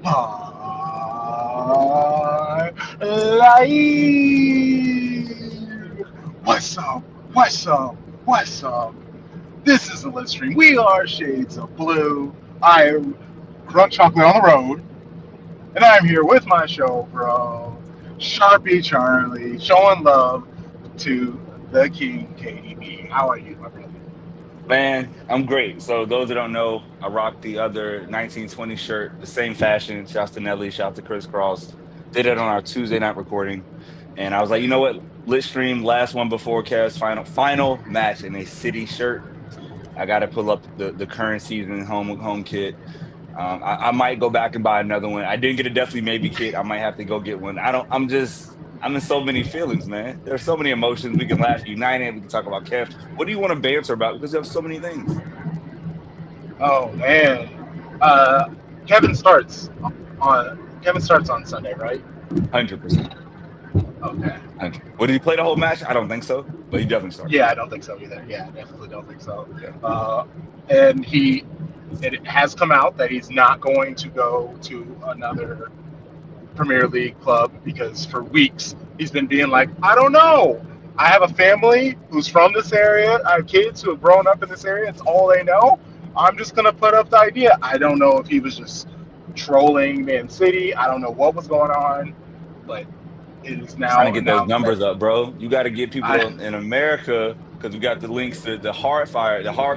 Live. What's up? What's up? What's up? This is the Lit Stream. We are Shades of Blue. I am Crunch Chocolate on the road, and I'm here with my show, bro. Sharpie Charlie, showing love to the King KDB. How are you, my brother? Man, I'm great. So those that don't know, I rocked the other 1920 shirt, the same fashion. Shouts to Nelly, shouts to Chris Cross. Did it on our Tuesday night recording. And I was like, you know what? Lit stream, last one before Cavs final match in a city shirt. I gotta pull up the current season home kit. I might go back and buy another one. I didn't get a definitely maybe kit. I might have to go get one. I'm in so many feelings, man. There's so many emotions. We can laugh united. We can talk about Kev. What do you want to banter about? Because you have so many things. Oh man, uh, Kevin starts Kevin starts on Sunday, right? 100%. Okay. 100. What, did he play the whole match? I don't think so, but he definitely started. Yeah, I don't think so either. Yeah, I definitely don't think so. Yeah. And it has come out that he's not going to go to another Premier League club because for weeks he's been being like, I don't know. I have a family who's from this area. I have kids who have grown up in this area. It's all they know. I'm just gonna put up the idea. I don't know if he was just trolling Man City. I don't know what was going on, but it is Trying to now get those announced that numbers up, bro. You got to get people I. in America because we got the links to the hard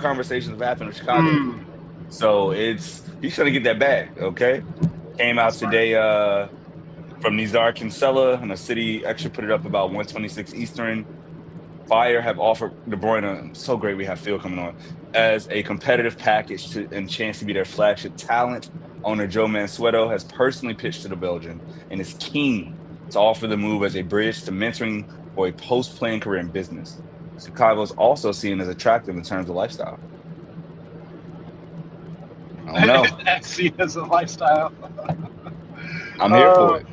conversations that happened in Chicago. Mm, So he's trying to get that bag. Okay, came out smart. today. From Nizar Kinsella, and the city actually put it up about 126 Eastern. Fire have offered De Bruyne, so great we have Phil coming on, as a competitive package and chance to be their flagship talent. Owner Joe Mansueto has personally pitched to the Belgian and is keen to offer the move as a bridge to mentoring for a post-playing career in business. Chicago is also seen as attractive in terms of lifestyle. I don't know. That's seen as a lifestyle. I'm here for Uh, it.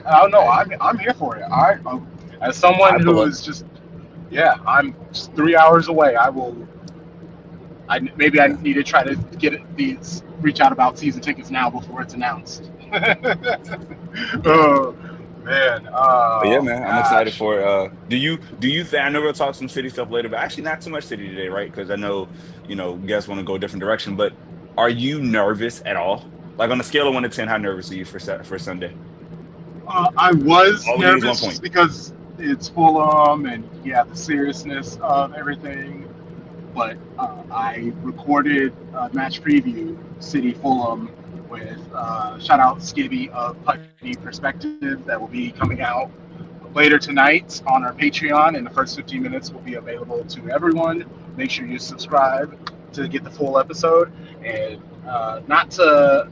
I don't know. I'm here for it. As I someone pull who up. is just, yeah, I'm just 3 hours away. I will. Maybe I need to try to these reach out about season tickets now before it's announced. Oh man. But yeah, Oh man, I'm excited gosh. for it. Do you think I know we'll talk some city stuff later, but actually not too much city today, right? Because I know, guys want to go a different direction. But are you nervous at all? Like on a scale of 1 to 10, how nervous are you for Sunday? I was All we need is one nervous point. just because it's Fulham and yeah, the seriousness of everything. But I recorded a match preview, City Fulham, with shout out Skibby of Putney Perspective that will be coming out later tonight on our Patreon. And the first 15 minutes will be available to everyone. Make sure you subscribe to get the full episode. And not to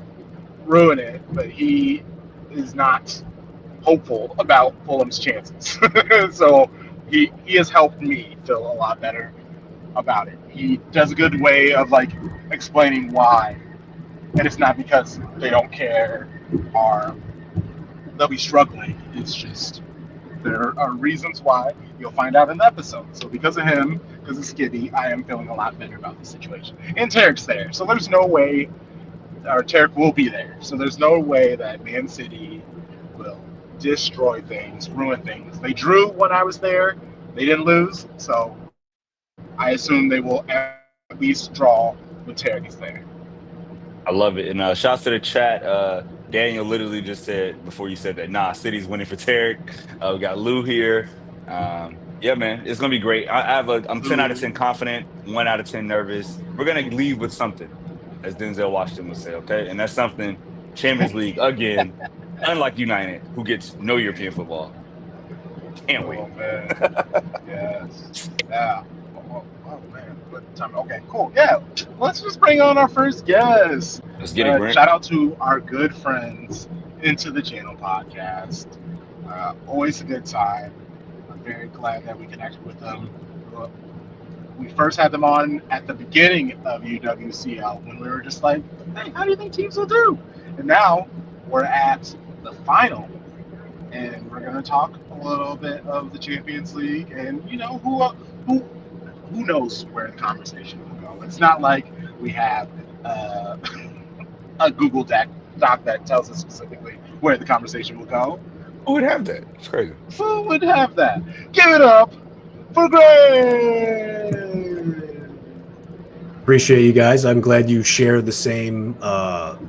ruin it, but he is not hopeful about Fulham's chances. So he has helped me feel a lot better about it. He does a good way of like explaining why, and it's not because they don't care or they'll be struggling. It's just there are reasons why you'll find out in the episode. So because of him, because of Skibby, I am feeling a lot better about the situation. And Tarek's there, so there's no way, or Tarek will be there. So there's no way that Man City will destroy things, ruin things. They drew when I was there. They didn't lose, so I assume they will at least draw when Tarek is there. I love it. And shouts to the chat. Daniel literally just said before you said that, nah, City's winning for Tarek. We got Lou here. Yeah, man, it's gonna be great. I'm 10 out of 10 confident, 1 out of 10 nervous. We're gonna leave with something, as Denzel Washington would say, okay? And that's something Champions League again, unlike United, who gets no European football. Can't wait. Oh man, yes, yeah. Oh man, what time? Okay, cool. Yeah, let's just bring on our first guest. Let's get it, Grant. Shout out to our good friends Into the Channel podcast. Always a good time. I'm very glad that we connected with them. We first had them on at the beginning of UWCL when we were just like, hey, how do you think teams will do? And now we're at the final, and we're going to talk a little bit of the Champions League, and who knows where the conversation will go. It's not like we have uh, a Google Doc doc that tells us specifically where the conversation will go. Who would have that? It's crazy. Who would have that? Give it up for Gray. Appreciate you guys. I'm glad you share the same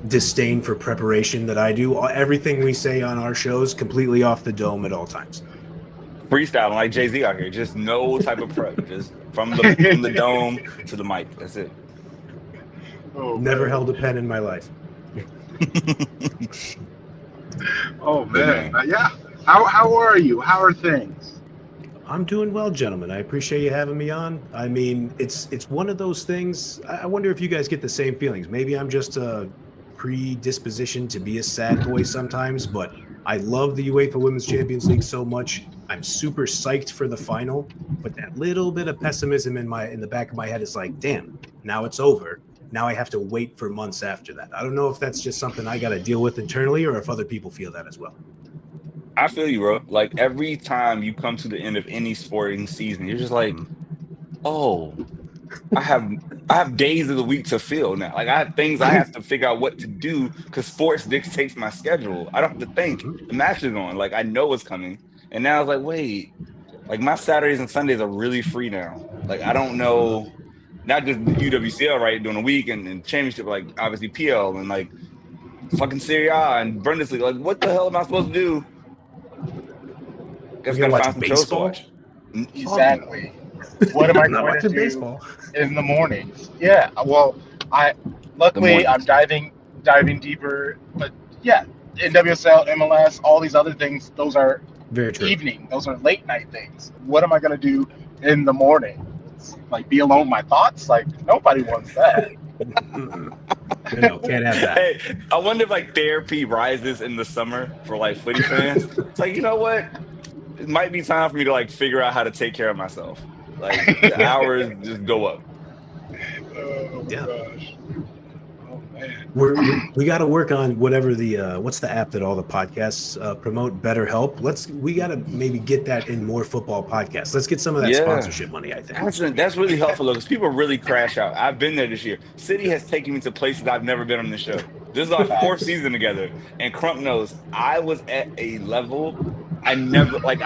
disdain for preparation that I do. Everything we say on our shows completely off the dome at all times. Freestyling like Jay-Z out here. Just no type of prep. Just from the dome to the mic. That's it. Oh, Never held a pen in my life. Oh man, yeah. How are you? How are things? I'm doing well, gentlemen. I appreciate you having me on. I mean, it's one of those things. I wonder if you guys get the same feelings. Maybe I'm just a predisposition to be a sad boy sometimes, but I love the UEFA Women's Champions League so much. I'm super psyched for the final, but that little bit of pessimism in the back of my head is like, damn, now it's over. Now I have to wait for months after that. I don't know if that's just something I got to deal with internally or if other people feel that as well. I feel you, bro. Like every time you come to the end of any sporting season, you're just like, oh, I have days of the week to fill now. Like I have things I have to figure out what to do because sports dictates my schedule. I don't have to think. The match is on. Like I know it's coming. And now I was like, wait, like my Saturdays and Sundays are really free now. Like I don't know, not just UWCL right during the week and championship, like obviously PL and like fucking Serie A and Bundesliga. Like what the hell am I supposed to do? Guess gotta find some shows to watch. Exactly. What am I going to do baseball in the mornings? Yeah. Well, luckily I'm diving deeper, but yeah, NWSL, MLS, all these other things, those are very true. Evening. Those are late night things. What am I going to do in the morning? Like be alone with my thoughts? Like nobody wants that. No, can't have that. Hey, I wonder if like therapy rises in the summer for like footy fans. It's like, you know what? It might be time for me to like figure out how to take care of myself. Like the hours just go up. Oh gosh. Oh man. We got to work on whatever the what's the app that all the podcasts promote? BetterHelp. We got to maybe get that in more football podcasts. Let's get some of that sponsorship money. I think that's really helpful because people really crash out. I've been there this year. City has taken me to places I've never been on the show. This is our fourth season together, and Crump knows I was at a level I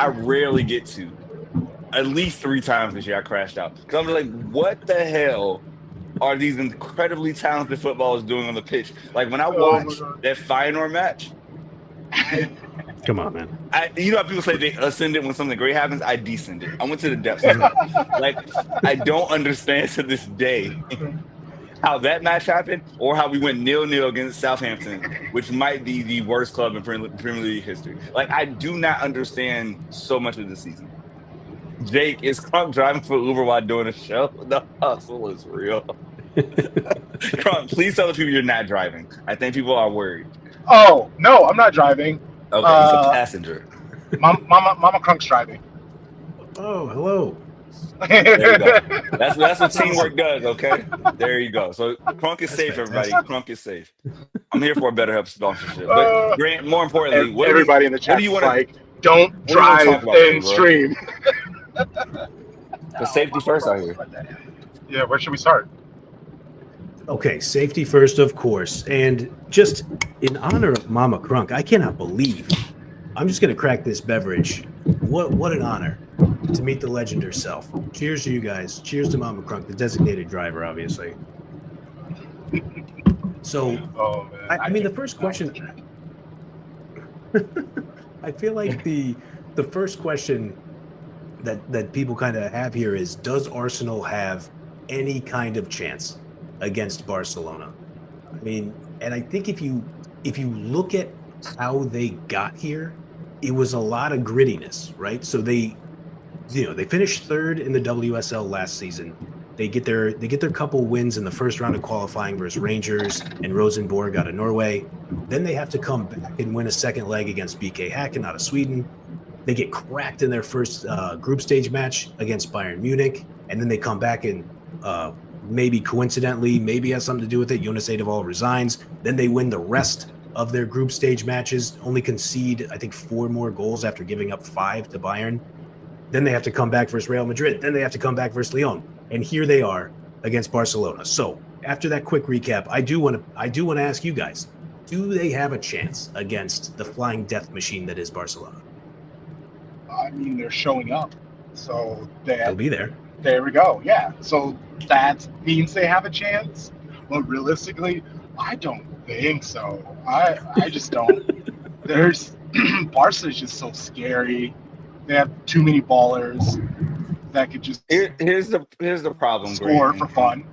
rarely get to. At least 3 times this year I crashed out because I'm just like, what the hell are these incredibly talented footballers doing on the pitch? Like when I watched that Feyenoord match, come on, man. You know how people say they ascended when something great happens? I descended. I went to the depths of it. Like I don't understand to this day how that match happened or how we went 0-0 against Southampton, which might be the worst club in Premier League history. Like I do not understand so much of this season. Jake, is Crump driving for Uber while doing a show? The hustle is real. Crump, please tell the people you're not driving. I think people are worried. Oh, no, I'm not driving. Okay, he's a passenger. Mama Crunk's driving. Oh, hello. There you go. That's what teamwork does, okay? There you go. So Crunk is safe, everybody. Crunk is safe. I'm here for a BetterHelp sponsorship. But Grant, more importantly, everybody in the chat is like, don't drive and stream. The safety first out here. Yeah, where should we start? Okay, safety first, of course. And just in honor of Mama Crunk, I cannot believe I'm just going to crack this beverage. What an honor to meet the legend herself. Cheers to you guys. Cheers to Mama Crunk, the designated driver, obviously. So, I mean, the first question, I feel like the first question that people kind of have here is, does Arsenal have any kind of chance against Barcelona? I mean, and I think if you look at how they got here, it was a lot of grittiness, right? So they finished third in the WSL last season. They get their couple wins in the first round of qualifying versus Rangers and Rosenborg out of Norway. Then they have to come back and win a second leg against BK Häcken out of Sweden. They get cracked in their first group stage match against Bayern Munich, and then they come back and maybe coincidentally, maybe has something to do with it, Jonas Eidevall resigns. Then they win the rest of their group stage matches, only concede, I think, 4 more goals after giving up 5 to Bayern. Then they have to come back versus Real Madrid. Then they have to come back versus Lyon. And here they are against Barcelona. So after that quick recap, I do want to ask you guys, Do they have a chance against the flying death machine that is Barcelona? I mean, they're showing up, so They'll be there. there we go. Yeah, so that means they have a chance. But realistically, I don't think so. I just don't. There's Barca is just so scary. They have too many ballers that could just Here's the problem, score Grant. for fun.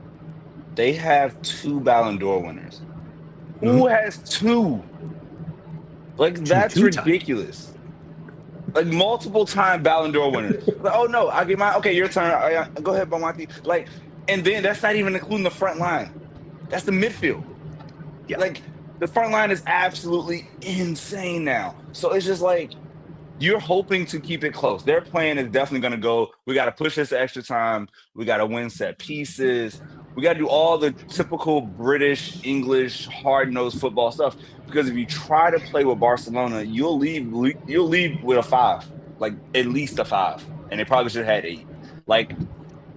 They have 2 Ballon d'Or winners. Mhm. Who has 2? Like, that's two-time. ridiculous. Like, multiple time Ballon d'Or winners. Like, oh no, I get mine. Okay, your turn. Go ahead, Bomati. Like, and then that's not even including the front line. That's the midfield. Yeah. Like, the front line is absolutely insane now. So it's just like you're hoping to keep it close. Their plan is definitely going to go, we got to push this extra time. We got to win set pieces. We got to do all the typical British, English, hard-nosed football stuff. Because if you try to play with Barcelona, you'll leave with a 5, like at least a 5. And they probably should have had 8. Like,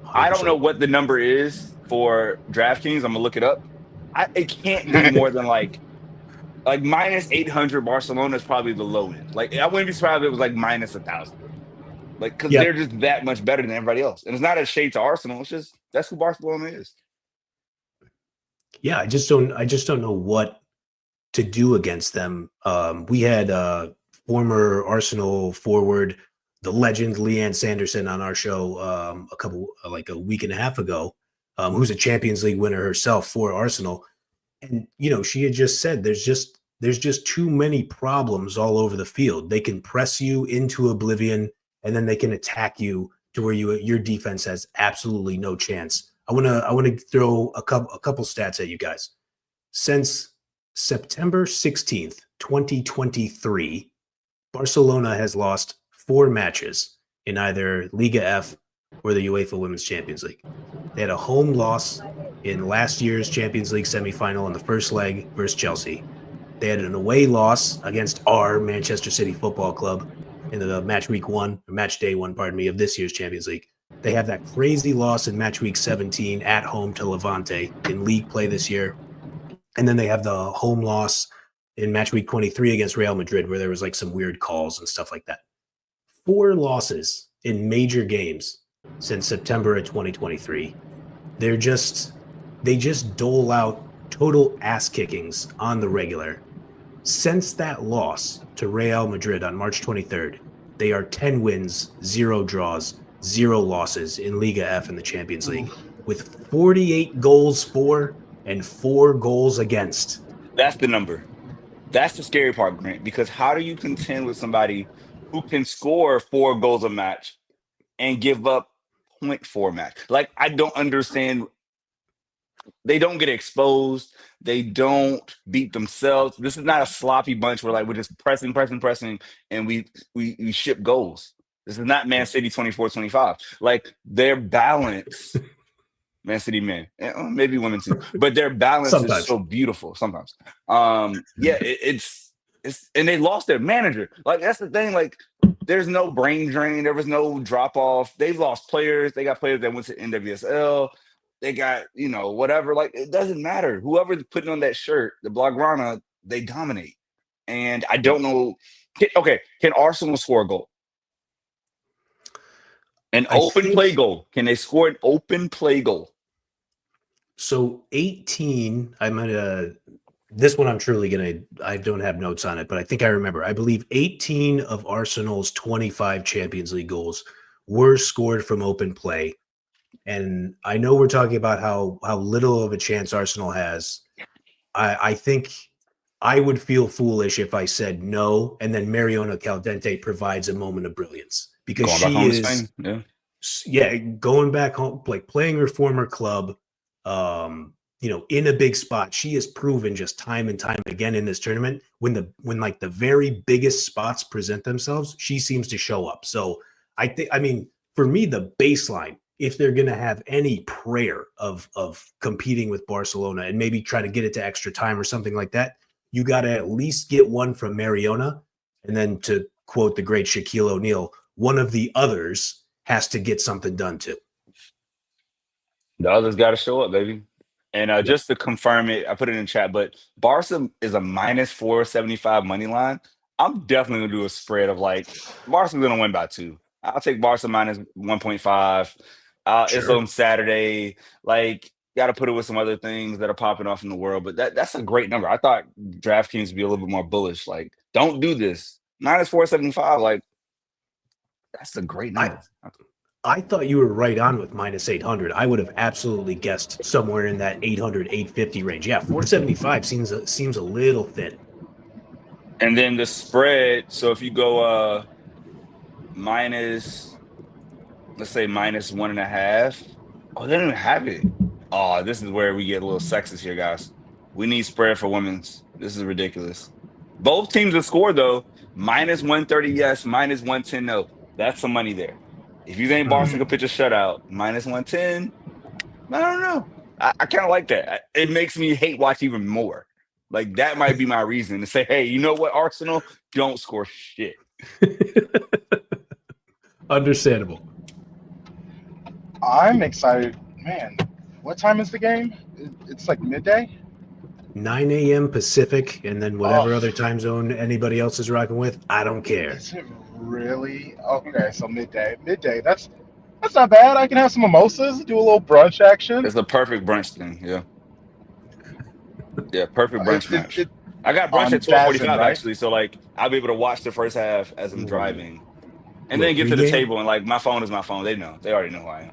I don't know 100%. what the number is for DraftKings. I'm going to look it up. It can't be more than like minus 800. Barcelona is probably the low end. Like, I wouldn't be surprised if it was like minus 1,000. Like, because they're just that much better than everybody else. And it's not a shade to Arsenal. It's just that's who Barcelona is. Yeah, I just don't know what to do against them. We had former Arsenal forward, the legend Leanne Sanderson, on our show a week and a half ago, who's a Champions League winner herself for Arsenal. And she had just said there's just too many problems all over the field. They can press you into oblivion, and then they can attack you to where your defense has absolutely no chance. I want to throw a couple stats at you guys. Since September 16th, 2023, Barcelona has lost 4 matches in either Liga F or the UEFA Women's Champions League. They had a home loss in last year's Champions League semifinal in the first leg versus Chelsea. They had an away loss against our Manchester City Football Club in the match day one, of this year's Champions League. They have that crazy loss in match week 17 at home to Levante in league play this year. And then they have the home loss in match week 23 against Real Madrid, where there was like some weird calls and stuff like that. 4 losses in major games since September of 2023. They just dole out total ass kickings on the regular. Since that loss to Real Madrid on March 23rd, they are 10 wins, 0 draws, 0 losses in Liga F in the Champions League, with 48 goals for and 4 goals against. That's the number. That's the scary part, Grant, because how do you contend with somebody who can score 4 goals a match and give up 0.4 match? Like, I don't understand. They don't get exposed. They don't beat themselves. This is not a sloppy bunch where we're just pressing, and we ship goals. This is not Man City 24-25. Like, their balance, Man City men, maybe women too, but their balance is so beautiful sometimes. It's and they lost their manager. Like, that's the thing. Like, there's no brain drain. There was no drop off. They've lost players. They got players that went to NWSL. They got, whatever. Like, it doesn't matter. Whoever's putting on that shirt, the Blaugrana, they dominate. And I don't know. Can Arsenal score a goal? Play goal. Can they score an open play goal? So 18, this one I don't have notes on it, but I think I remember. I believe 18 of Arsenal's 25 Champions League goals were scored from open play. And I know we're talking about how little of a chance Arsenal has. I think I would feel foolish if I said no, and then Mariona Caldente provides a moment of brilliance, because she is, going back home, like playing her former club, in a big spot. She has proven just time and time again in this tournament, when the very biggest spots present themselves, she seems to show up. So for me, the baseline, if they're going to have any prayer of competing with Barcelona and maybe try to get it to extra time or something like that, you got to at least get one from Mariona. And then, to quote the great Shaquille O'Neal, one of the others has to get something done too. The others got to show up, baby. And just to confirm it, I put it in chat, but Barca is a minus 475 money line. I'm definitely gonna do a spread of like Barca's gonna win by 2. I'll take Barca minus 1.5. It's Sure. on Saturday. Like, gotta put it with some other things that are popping off in the world, but that's a great number. I thought DraftKings would be a little bit more bullish. Like, don't do this. Minus 475, like that's a great I number. I thought you were right on with minus 800. I would have absolutely guessed somewhere in that 800, 850 range. Yeah, 475 seems a little thin. And then the spread, so if you go minus, let's say minus 1.5. Oh, they don't even have it. Oh, this is where we get a little sexist here, guys. We need spread for women's. This is ridiculous. Both teams have scored though. Minus 130, yes. Minus 110, no. That's some money there. If you think Barca could pitch a shutout, minus 110, I don't know. I kind of like that. It makes me hate watch even more. Like, that might be my reason to say, hey, you know what, Arsenal? Don't score shit. Understandable. I'm excited, man. What time is the game? It's like midday. 9 a.m. Pacific, and then whatever other time zone anybody else is rocking with, I don't care. Is it really? Okay, so midday. Midday. That's not bad. I can have some mimosas, do a little brunch action. It's the perfect brunch thing. Yeah. Yeah, perfect brunch match. It I got brunch on at Dazen, 12:45 right? actually, so like I'll be able to watch the first half as I'm driving, and Little then get to the pregame? table and like my phone is my phone. They know. They already know who I am.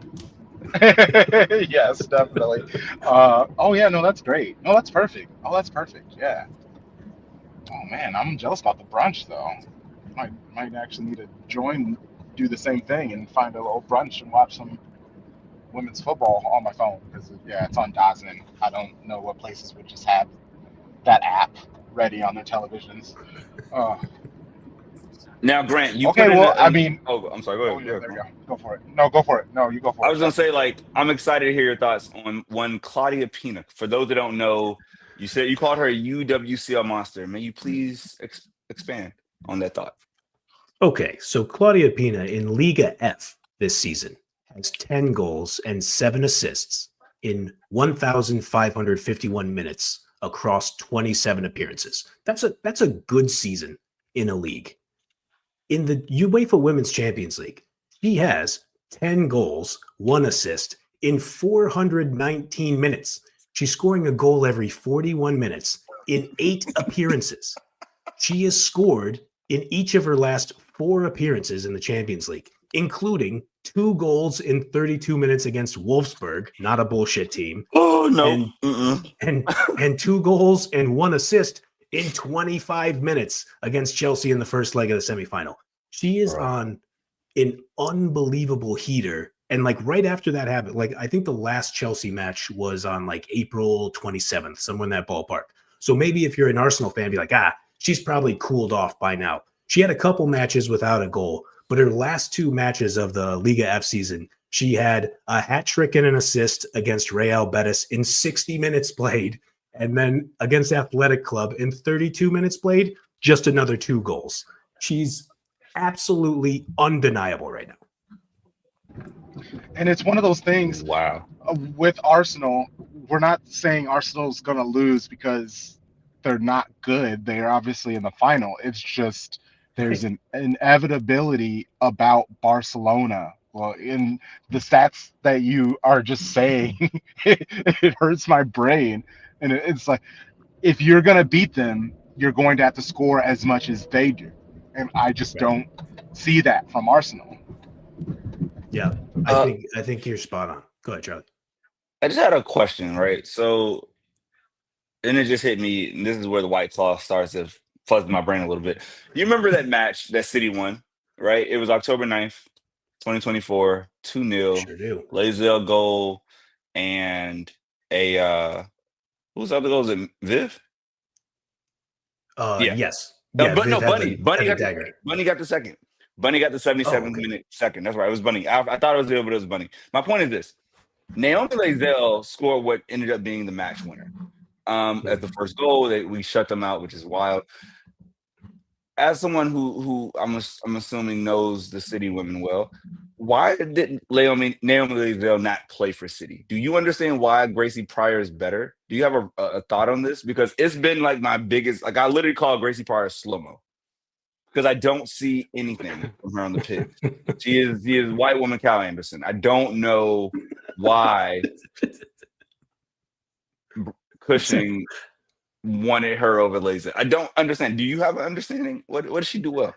Yes, definitely. Oh yeah, no, that's great. No, that's perfect. Oh, that's perfect. Yeah. Oh man, I'm jealous about the brunch though. Might actually need to do the same thing, and find a little brunch and watch some women's football on my phone because yeah, it's on Dazen. I don't know what places would just have that app ready on their televisions. Uh, Now, Grant, you put okay, in well, I an. mean, Oh, I'm sorry. Go oh ahead. Go yeah, ahead. there Go you on. go. Go for it. No, go for it. No, you go for I it. was gonna That's it. say, like, I'm excited to hear your thoughts on one Claudia Pina. For those that don't know, you said you called her a UWCL monster. May you please expand on that thought? Okay, so Claudia Pina in Liga F this season has 10 goals and 7 assists in 1,551 minutes across 27 appearances. That's a good season in a league. In the UEFA Women's Champions League, she has 10 goals, 1 assist in 419 minutes. She's scoring a goal every 41 minutes in 8 appearances. She has scored in each of her last 4 appearances in the Champions League, including 2 goals in 32 minutes against Wolfsburg, not a bullshit team, Oh no. and 2 goals and 1 assist in 25 minutes against Chelsea in the first leg of the semifinal. She is on an unbelievable heater. And like right after that happened, like I think the last Chelsea match was on like April 27th, somewhere in that ballpark. So maybe if you're an Arsenal fan, be like, she's probably cooled off by now. She had a couple matches without a goal, but her last 2 matches of the Liga F season, she had a hat trick and an assist against Real Betis in 60 minutes played. And then against Athletic Club in 32 minutes played, just another 2 goals. She's absolutely undeniable right now. And it's one of those things. Wow. With Arsenal, we're not saying Arsenal's going to lose because they're not good. They're obviously in the final. It's just there's an inevitability about Barcelona. Well, in the stats that you are just saying, it hurts my brain. And it's like, if you're going to beat them, you're going to have to score as much as they do. And I just don't see that from Arsenal. Yeah, I think you're spot on. Go ahead, Charlie. I just had a question, right? So, and it just hit me, and this is where the White Claw starts to fuzz my brain a little bit. You remember that match that City won, right? It was October 9th, 2024, 2-0. Sure do. Lazell goal and who's the other goal? Was it Viv? Yeah. Yes. But Viv no, had Bunny. Bunny got dagger. Bunny got the second. Bunny got the 77th minute second. That's right. It was Bunny. I thought it was Viv, but it was Bunny. My point is this. Naomi Lazell scored what ended up being the match winner. As the first goal, we shut them out, which is wild. As someone who I'm assuming knows the City women well, Why didn't Naomi Leisdale not play for City? Do you understand why Gracie Pryor is better? Do you have a thought on this? Because it's been like my biggest, like I literally call Gracie Pryor slow-mo because I don't see anything from her on the pitch. She is white woman Cal Anderson. I don't know why Cushing wanted her over Leisdale. I don't understand. Do you have an understanding? What does she do well?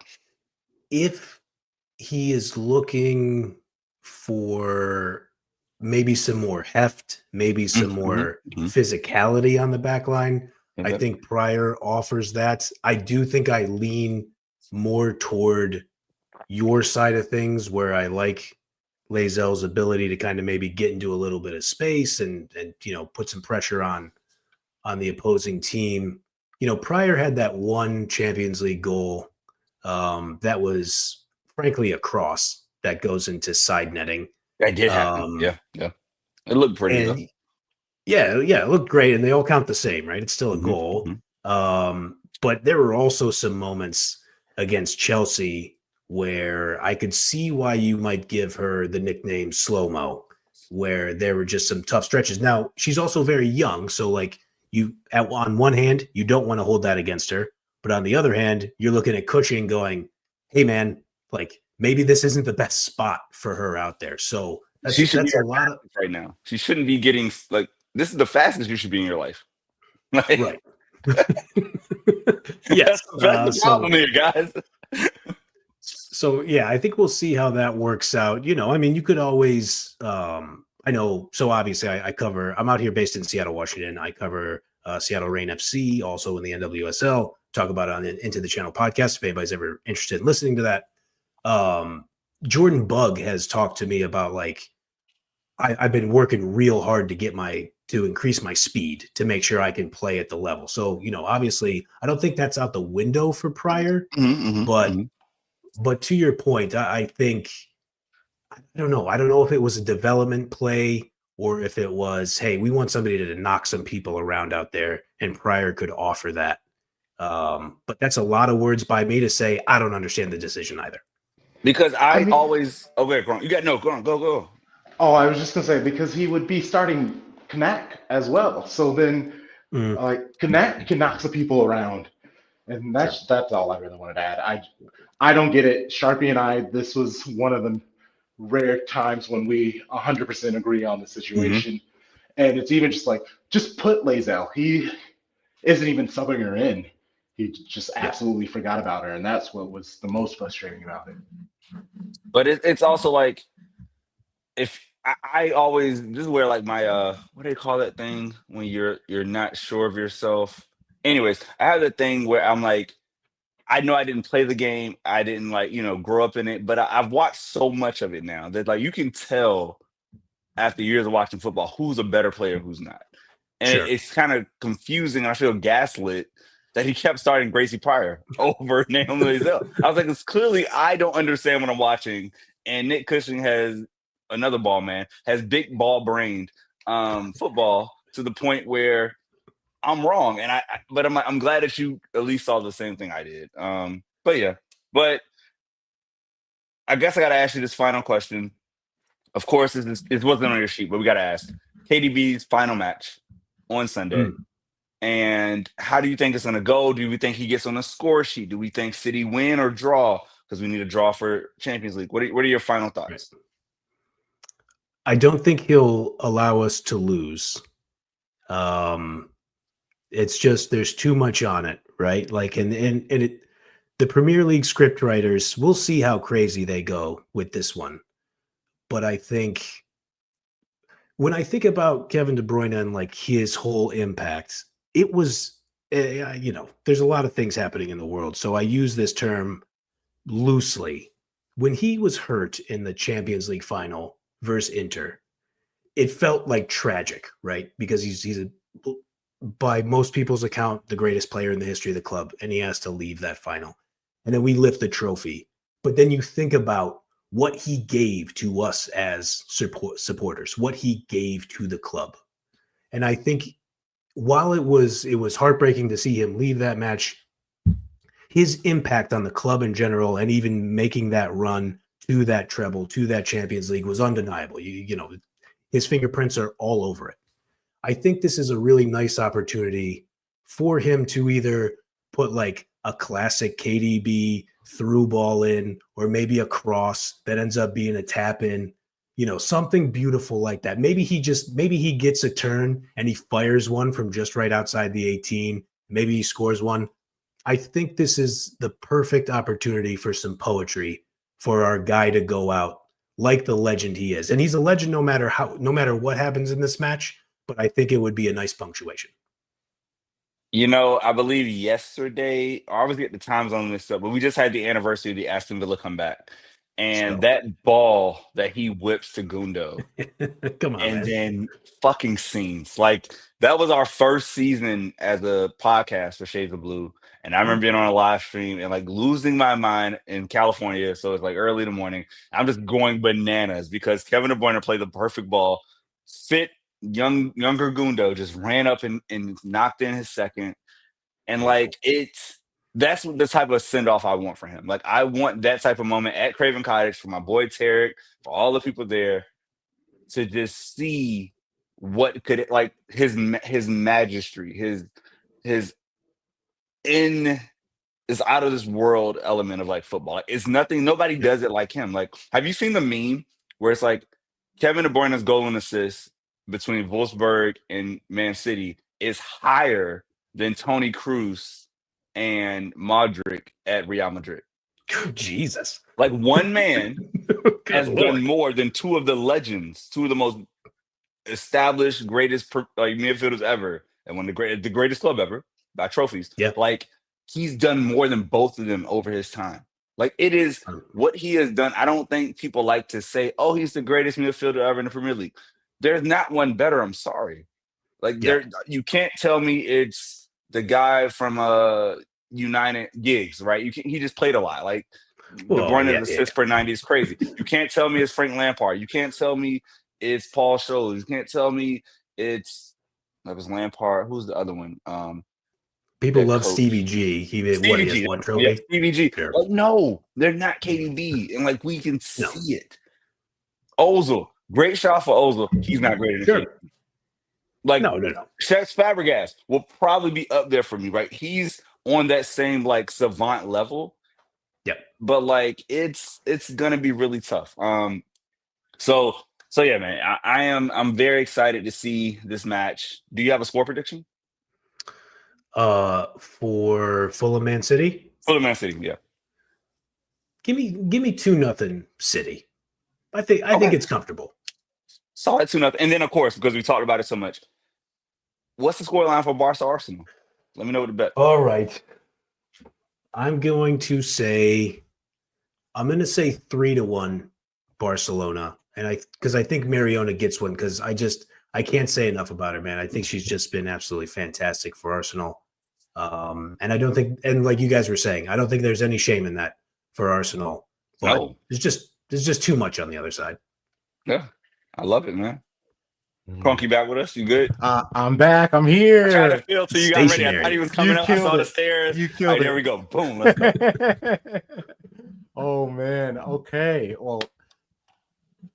If he is looking for maybe some more heft, maybe some more physicality on the back line, I think Pryor offers that. I do think I lean more toward your side of things, where I like Lazelle's ability to kind of maybe get into a little bit of space and put some pressure on the opposing team. Pryor had that one Champions League goal that was frankly a cross that goes into side netting. That did happen. Yeah. It looked pretty though. Yeah, it looked great, and they all count the same, right? It's still a goal. But there were also some moments against Chelsea where I could see why you might give her the nickname Slow-Mo, where there were just some tough stretches. Now, she's also very young, so like on one hand, you don't want to hold that against her, but on the other hand, you're looking at Cushing going, hey man, like maybe this isn't the best spot for her out there. So that's a lot of right now. She shouldn't be getting like this is the fastest you should be in your life. Like, right. Yes. That's the problem here, guys. So yeah, I think we'll see how that works out. You could always I know, so obviously I'm out here based in Seattle, Washington. I cover Seattle Reign FC, also in the NWSL, talk about it on the Into the Channel podcast if anybody's ever interested in listening to that. Jordan Bug has talked to me about like I've been working real hard to increase my speed to make sure I can play at the level. So, obviously I don't think that's out the window for Pryor, but to your point, I think, I don't know. I don't know if it was a development play or if it was, hey, we want somebody to knock some people around out there, and Pryor could offer that. But that's a lot of words by me to say I don't understand the decision either. Because I mean, always okay, go on. Go. Oh, I was just gonna say because he would be starting Knack as well. So then like Knack can knock some people around. And that's all I really wanted to add. I don't get it. Sharpie and I, this was one of the rare times when we 100% agree on the situation. And it's even just like, just put Lazelle. He isn't even subbing her in. He just absolutely forgot about her. And that's what was the most frustrating about it. But it's also like, if I always, this is where like my, what do you call that thing when you're not sure of yourself? Anyways, I have the thing where I'm like, I know I didn't play the game. I didn't grow up in it, but I've watched so much of it now that like you can tell after years of watching football who's a better player, who's not. And it's kind of confusing. I feel gaslit that he kept starting Gracie Pryor over Naomi Leisdale. I was like, it's clearly I don't understand what I'm watching. And Nick Cushing has another ball man, has big ball brained football to the point where I'm wrong, and but I'm glad that you at least saw the same thing I did. But I guess I got to ask you this final question. Of course, it wasn't on your sheet, but we got to ask KDB's final match on Sunday. And how do you think it's going to go? Do we think he gets on the score sheet? Do we think City win or draw? Because we need a draw for Champions League. What are your final thoughts? I don't think he'll allow us to lose. It's just there's too much on it, right? Like, the Premier League script writers, we'll see how crazy they go with this one. But I think when I think about Kevin De Bruyne and like his whole impact, it was, there's a lot of things happening in the world. So I use this term loosely. When he was hurt in the Champions League final versus Inter, it felt like tragic, right? Because he's by most people's account, the greatest player in the history of the club, and he has to leave that final. And then we lift the trophy. But then you think about what he gave to us as supporters, what he gave to the club. And I think while it was heartbreaking to see him leave that match, his impact on the club in general, and even making that run to that treble, to that Champions League was undeniable. You know, his fingerprints are all over it. I think this is a really nice opportunity for him to either put like a classic KDB through ball in, or maybe a cross that ends up being a tap in, you know, something beautiful like that. Maybe he gets a turn and he fires one from just right outside the 18. Maybe he scores one. I think this is the perfect opportunity for some poetry for our guy to go out like the legend he is. And he's a legend no matter what happens in this match, but I think it would be a nice punctuation. You know, I believe yesterday, or I always get the time zone mixed up, but we just had the anniversary of the Aston Villa comeback. And So that ball that he whips to Gundo, come on, and man. then fucking scenes. Like, that was our first season as a podcast for Shades of Blue. And I remember being on a live stream and like losing my mind in California. So it's like early in the morning. I'm just going bananas because Kevin De Bruyne played the perfect ball. Fit younger Gundo just ran up and knocked in his second. And like that's the type of send off I want for him. Like, I want that type of moment at Craven Cottage for my boy Tarek, for all the people there, to just see what could like his magistry, his in is out of this world element of like football. Like, it's nothing, nobody does it like him. Like, have you seen the meme where it's like Kevin De Bruyne's goal and assist between Wolfsburg and Man City is higher than Toni Kroos and Modric at Real Madrid? Jesus. Like, one man has Lord. done more than two of the legends, two of the most established, greatest like midfielders ever, and one of the greatest club ever by trophies. Yeah. Like, he's done more than both of them over his time. Like, it is what he has done. I don't think people like to say, "Oh, he's the greatest midfielder ever in the Premier League." There's not one better. I'm sorry. Like, you can't tell me it's the guy from United Giggs, right? He just played a lot. Like, De Bruyne's assists per 90 is crazy. You can't tell me it's Frank Lampard. You can't tell me it's Paul Scholes. You can't tell me that was Lampard. Who's the other one? People love Stevie G. He has one trophy. Yeah, Stevie G. Sure. Like, no, they're not KDB, and like, we can see it. Ozil, great shot for Ozil. He's not greater than KDB. Like, no. Cesc Fabregas will probably be up there for me, right? He's on that same like savant level. Yep. But like, it's gonna be really tough. So yeah, man. I'm very excited to see this match. Do you have a score prediction? For Fulham Man City? Fulham Man City, yeah. Give me 2-0 City. I think it's comfortable. Solid 2-0. And then, of course, because we talked about it so much, what's the scoreline for Barca Arsenal? Let me know what the bet. All right. I'm going to say 3-1 Barcelona. And because I think Mariona gets one, because I can't say enough about her, man. I think she's just been absolutely fantastic for Arsenal. And I don't think, and like you guys were saying, I don't think there's any shame in that for Arsenal. But No. there's just too much on the other side. Yeah. I love it, man. Cronky back with us? You good? I'm back. I'm here. I tried to feel till you got ready. I thought he was coming up. I saw the stairs. You killed it. There we go. Boom. Let's go. Oh, man. Okay. Well,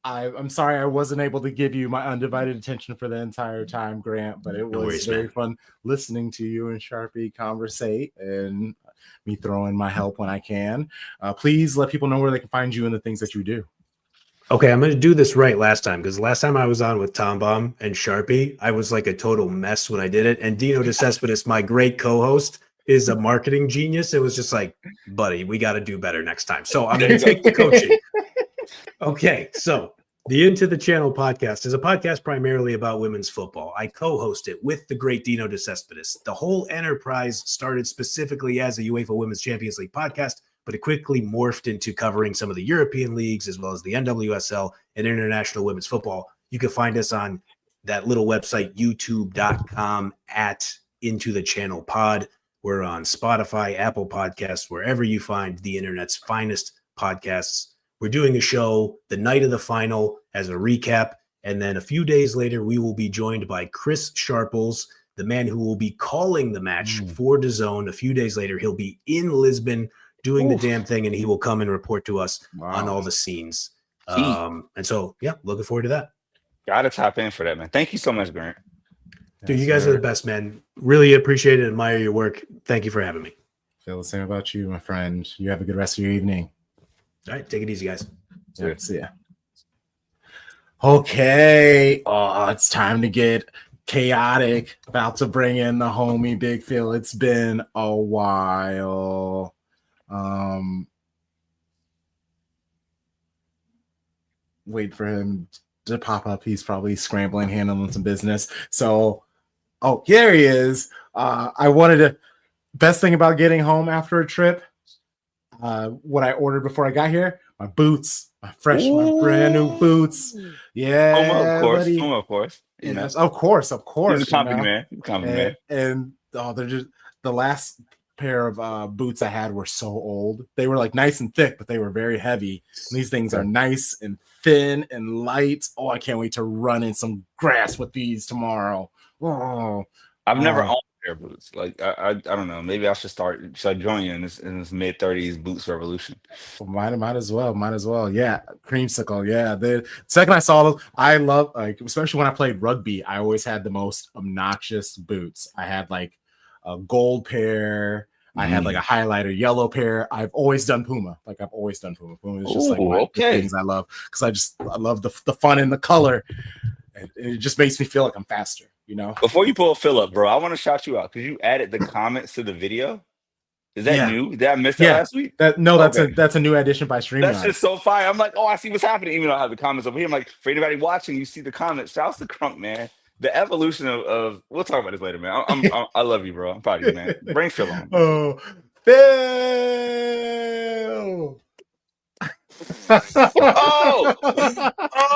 I'm sorry I wasn't able to give you my undivided attention for the entire time, Grant, but it was very fun listening to you and Sharpie conversate and me throwing my help when I can. Please let people know where they can find you and the things that you do. Okay, I'm going to do this right last time, because last time I was on with Tom Baum and Sharpie, I was like a total mess when I did it. And Dino De Cespedes, my great co-host, is a marketing genius. It was just like, buddy, we got to do better next time. So I'm going to take the coaching. Okay, so the Into the Channel podcast is a podcast primarily about women's football. I co-host it with the great Dino De Cespedes. The whole enterprise started specifically as a UEFA Women's Champions League podcast, but it quickly morphed into covering some of the European leagues as well as the NWSL and international women's football. You can find us on that little website, youtube.com @Into the Channel Pod. We're on Spotify, Apple Podcasts, wherever you find the internet's finest podcasts. We're doing a show the night of the final as a recap. And then a few days later, we will be joined by Chris Sharples, the man who will be calling the match for DAZN. A few days later, he'll be in Lisbon doing the damn thing, and he will come and report to us on all the scenes. And so, yeah, looking forward to that. Gotta tap in for that, man. Thank you so much, Grant. Dude, you guys are the best, man. Really appreciate it. Admire your work. Thank you for having me. Feel the same about you, my friend. You have a good rest of your evening. All right, take it easy, guys. Yeah, see ya. Okay. It's time to get chaotic. About to bring in the homie Big Phil. It's been a while. Wait for him to pop up. He's probably scrambling, handling some business. So, here he is. I wanted to. Best thing about getting home after a trip, what I ordered before I got here, my boots, my brand new boots. Yeah, buddy. Of course. Yes, of course. He's a company man. And they're just the last pair of boots I had were so old. They were like nice and thick, but they were very heavy. And these things are nice and thin and light. Oh, I can't wait to run in some grass with these tomorrow. Oh, I've never owned a pair of boots. Like I don't know. Maybe I should join you in this mid-30s boots revolution. Might as well. Yeah, creamsicle. Yeah, the second I saw them, I love, like, especially when I played rugby. I always had the most obnoxious boots. I had like a gold pair. I had like a highlighter yellow pair. I've always done Puma. Puma is just like things I love, because I love the fun and the color. It just makes me feel like I'm faster, you know. Before you pull Phil up, bro, I want to shout you out because you added the comments to the video. Is that new? Did I miss that last week? That's a new addition by StreamYard. That's just so fire. I'm like, I see what's happening. Even though I have the comments over here, I'm like, for anybody watching, you see the comments. Shouts to Crunk, man. The evolution of we'll talk about this later, man. I love you, bro. I'm proud of you, man. Bring Phil on. Oh, Phil!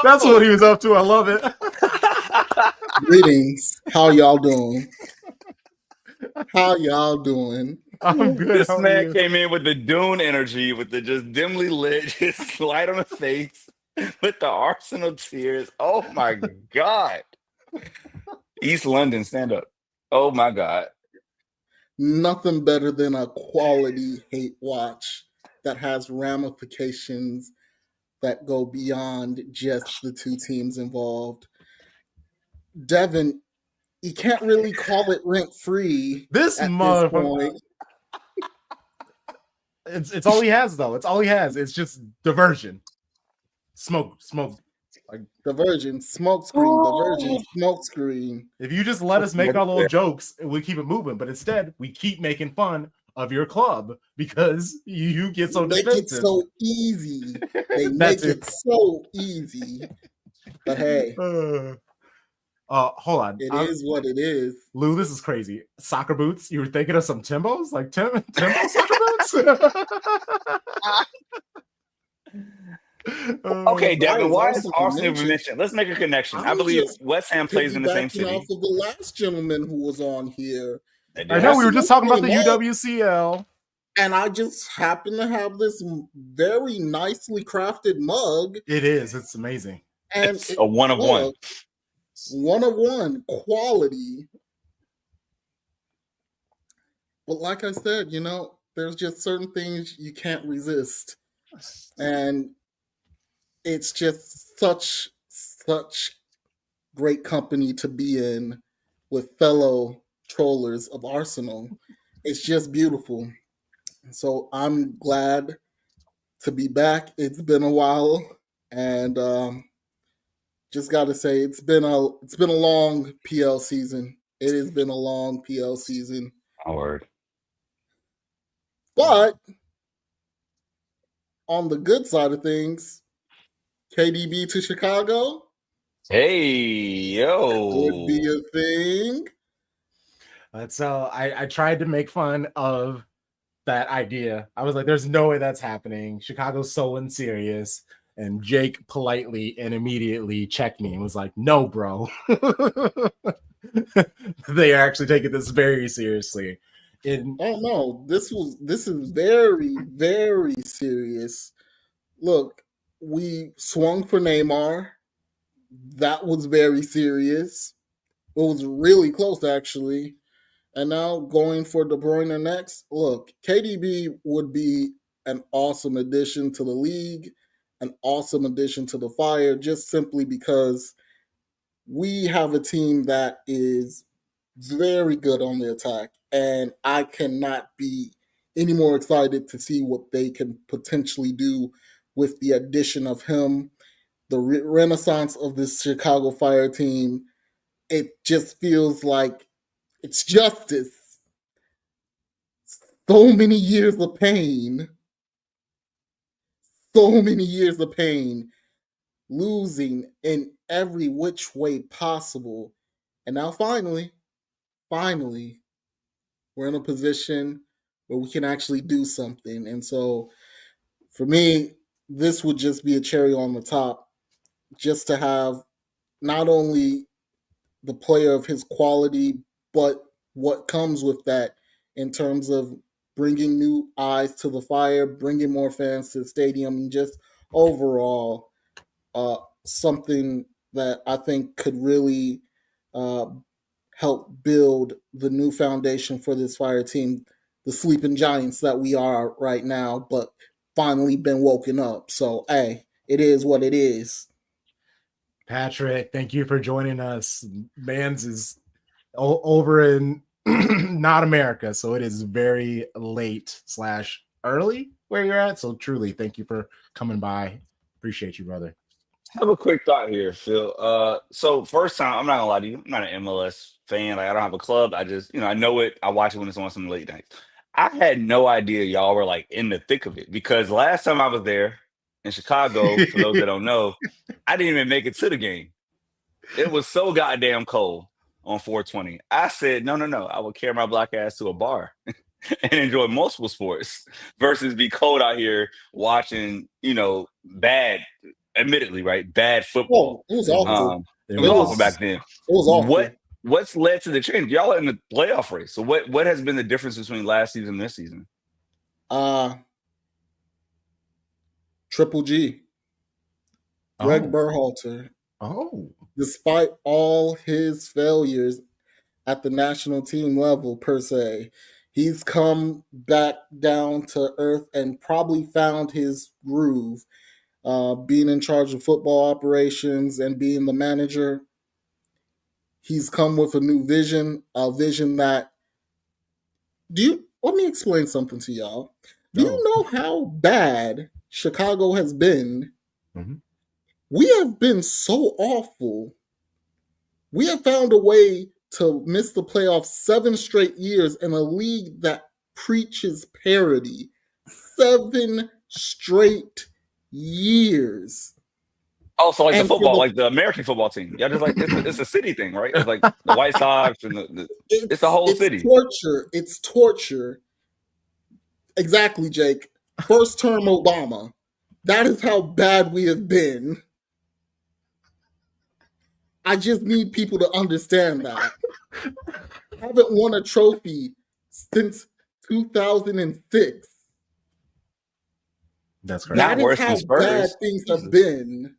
That's what he was up to. I love it. Greetings. How y'all doing? I'm good. This man came in with the Dune energy, with the just dimly lit, just light on the face, with the Arsenal tears. Oh my God. East London, stand up. Oh my God. Nothing better than a quality hate watch that has ramifications that go beyond just the two teams involved. Devin, you can't really call it rent-free. This motherfucker. It's all he has, though. It's all he has. It's just diversion. Smoke. Like diversion, smoke screen. If you just let us make our little jokes, we keep it moving. But instead, we keep making fun of your club because you get so defensive. Make it so easy. They make it so easy. But hey, hold on. It is what it is. Lou, this is crazy. Soccer boots? You were thinking of some Timbos? Like Timbo soccer boots? Okay, Devin, why is Arsenal mentioned? Let's make a connection. I believe West Ham plays in the same city. Off of the last gentleman who was on here. I know we were just talking about the UWCL. And I just happen to have this very nicely crafted mug. It is. It's amazing. And it's a one of one. One of one quality. But like I said, you know, there's just certain things you can't resist. And it's just such great company to be in with fellow trollers of Arsenal. It's just beautiful. So I'm glad to be back. It's been a while, and just got to say it's been a long PL season. It has been a long PL season. My word. But on the good side of things, KDB to Chicago. Hey, yo. Would be a thing. So I tried to make fun of that idea. I was like, there's no way that's happening. Chicago's so unserious. And Jake politely and immediately checked me and was like, no, bro. They are actually taking this very seriously. Oh no, this is very, very serious. Look, we swung for Neymar. That was very serious. It was really close, actually. And now going for De Bruyne next. Look, KDB would be an awesome addition to the league, an awesome addition to the Fire, just simply because we have a team that is very good on the attack, and I cannot be any more excited to see what they can potentially do with the addition of him. The renaissance of this Chicago Fire team, it just feels like it's justice. So many years of pain. So many years of pain. Losing in every which way possible. And now finally, we're in a position where we can actually do something. And so for me, this would just be a cherry on the top, just to have not only the player of his quality, but what comes with that in terms of bringing new eyes to the Fire, bringing more fans to the stadium, and just overall something that I think could really help build the new foundation for this Fire team, the sleeping giants that we are right now, but finally been woken up. So, hey, it is what it is. Patrick, thank you for joining us. Mans is over in not America, so it is very late / early where you're at. So truly, thank you for coming by. Appreciate you, brother. I have a quick thought here, Phil. So first time, I'm not gonna lie to you, I'm not an MLS fan. Like I don't have a club. I just, I know it. I watch it when it's on some late nights. I had no idea y'all were like in the thick of it because last time I was there in Chicago, for those that don't know, I didn't even make it to the game. It was so goddamn cold on 420. I said, no. I will carry my black ass to a bar and enjoy multiple sports versus be cold out here watching, bad, admittedly, right? Bad football. Oh, it was awful. It was awful back then. It was awful. What's led to the change? Y'all are in the playoff race. So what has been the difference between last season and this season? Triple G. Greg Berhalter. Oh. Despite all his failures at the national team level, per se, he's come back down to earth and probably found his groove. Being in charge of football operations and being the manager, he's come with a new vision, a vision that let me explain something to y'all. Do you know how bad Chicago has been? Mm-hmm. We have been so awful. We have found a way to miss the playoffs 7 straight years in a league that preaches parity. 7 straight years. Oh, so like the football, like the American football team. Yeah, just like it's a city thing, right? It's like the White Sox and it's the whole city. Torture. It's torture. Exactly, Jake. First term Obama. That is how bad we have been. I just need people to understand that. Haven't won a trophy since 2006. That's correct. That is how bad things have been.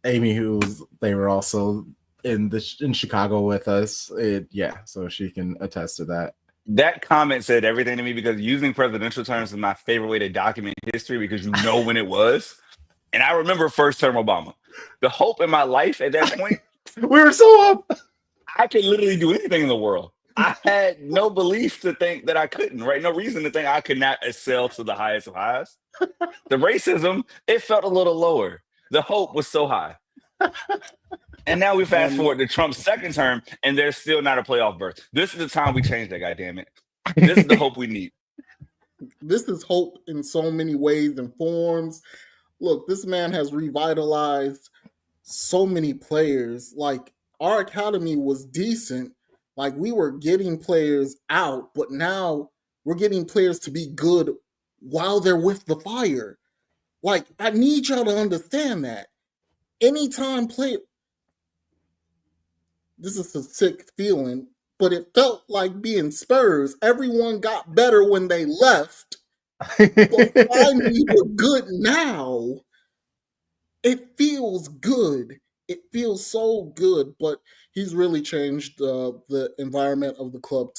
Amy, they were also in Chicago with us. So she can attest to that. That comment said everything to me because using presidential terms is my favorite way to document history because you know when it was. And I remember first term Obama. The hope in my life at that point, we were so up. I could literally do anything in the world. I had no belief to think that I couldn't, right? No reason to think I could not excel to the highest of highs. The racism, it felt a little lower. The hope was so high. And now we fast forward to Trump's second term, and there's still not a playoff berth. This is the time we change that, goddammit. This is the hope we need. This is hope in so many ways and forms. Look, this man has revitalized so many players. Like, our academy was decent. Like, we were getting players out, but now we're getting players to be good while they're with the Fire. Like, I need y'all to understand that. Anytime this is a sick feeling, but it felt like being Spurs. Everyone got better when they left. But finally, we're good now. It feels good. It feels so good, but he's really changed the environment of the club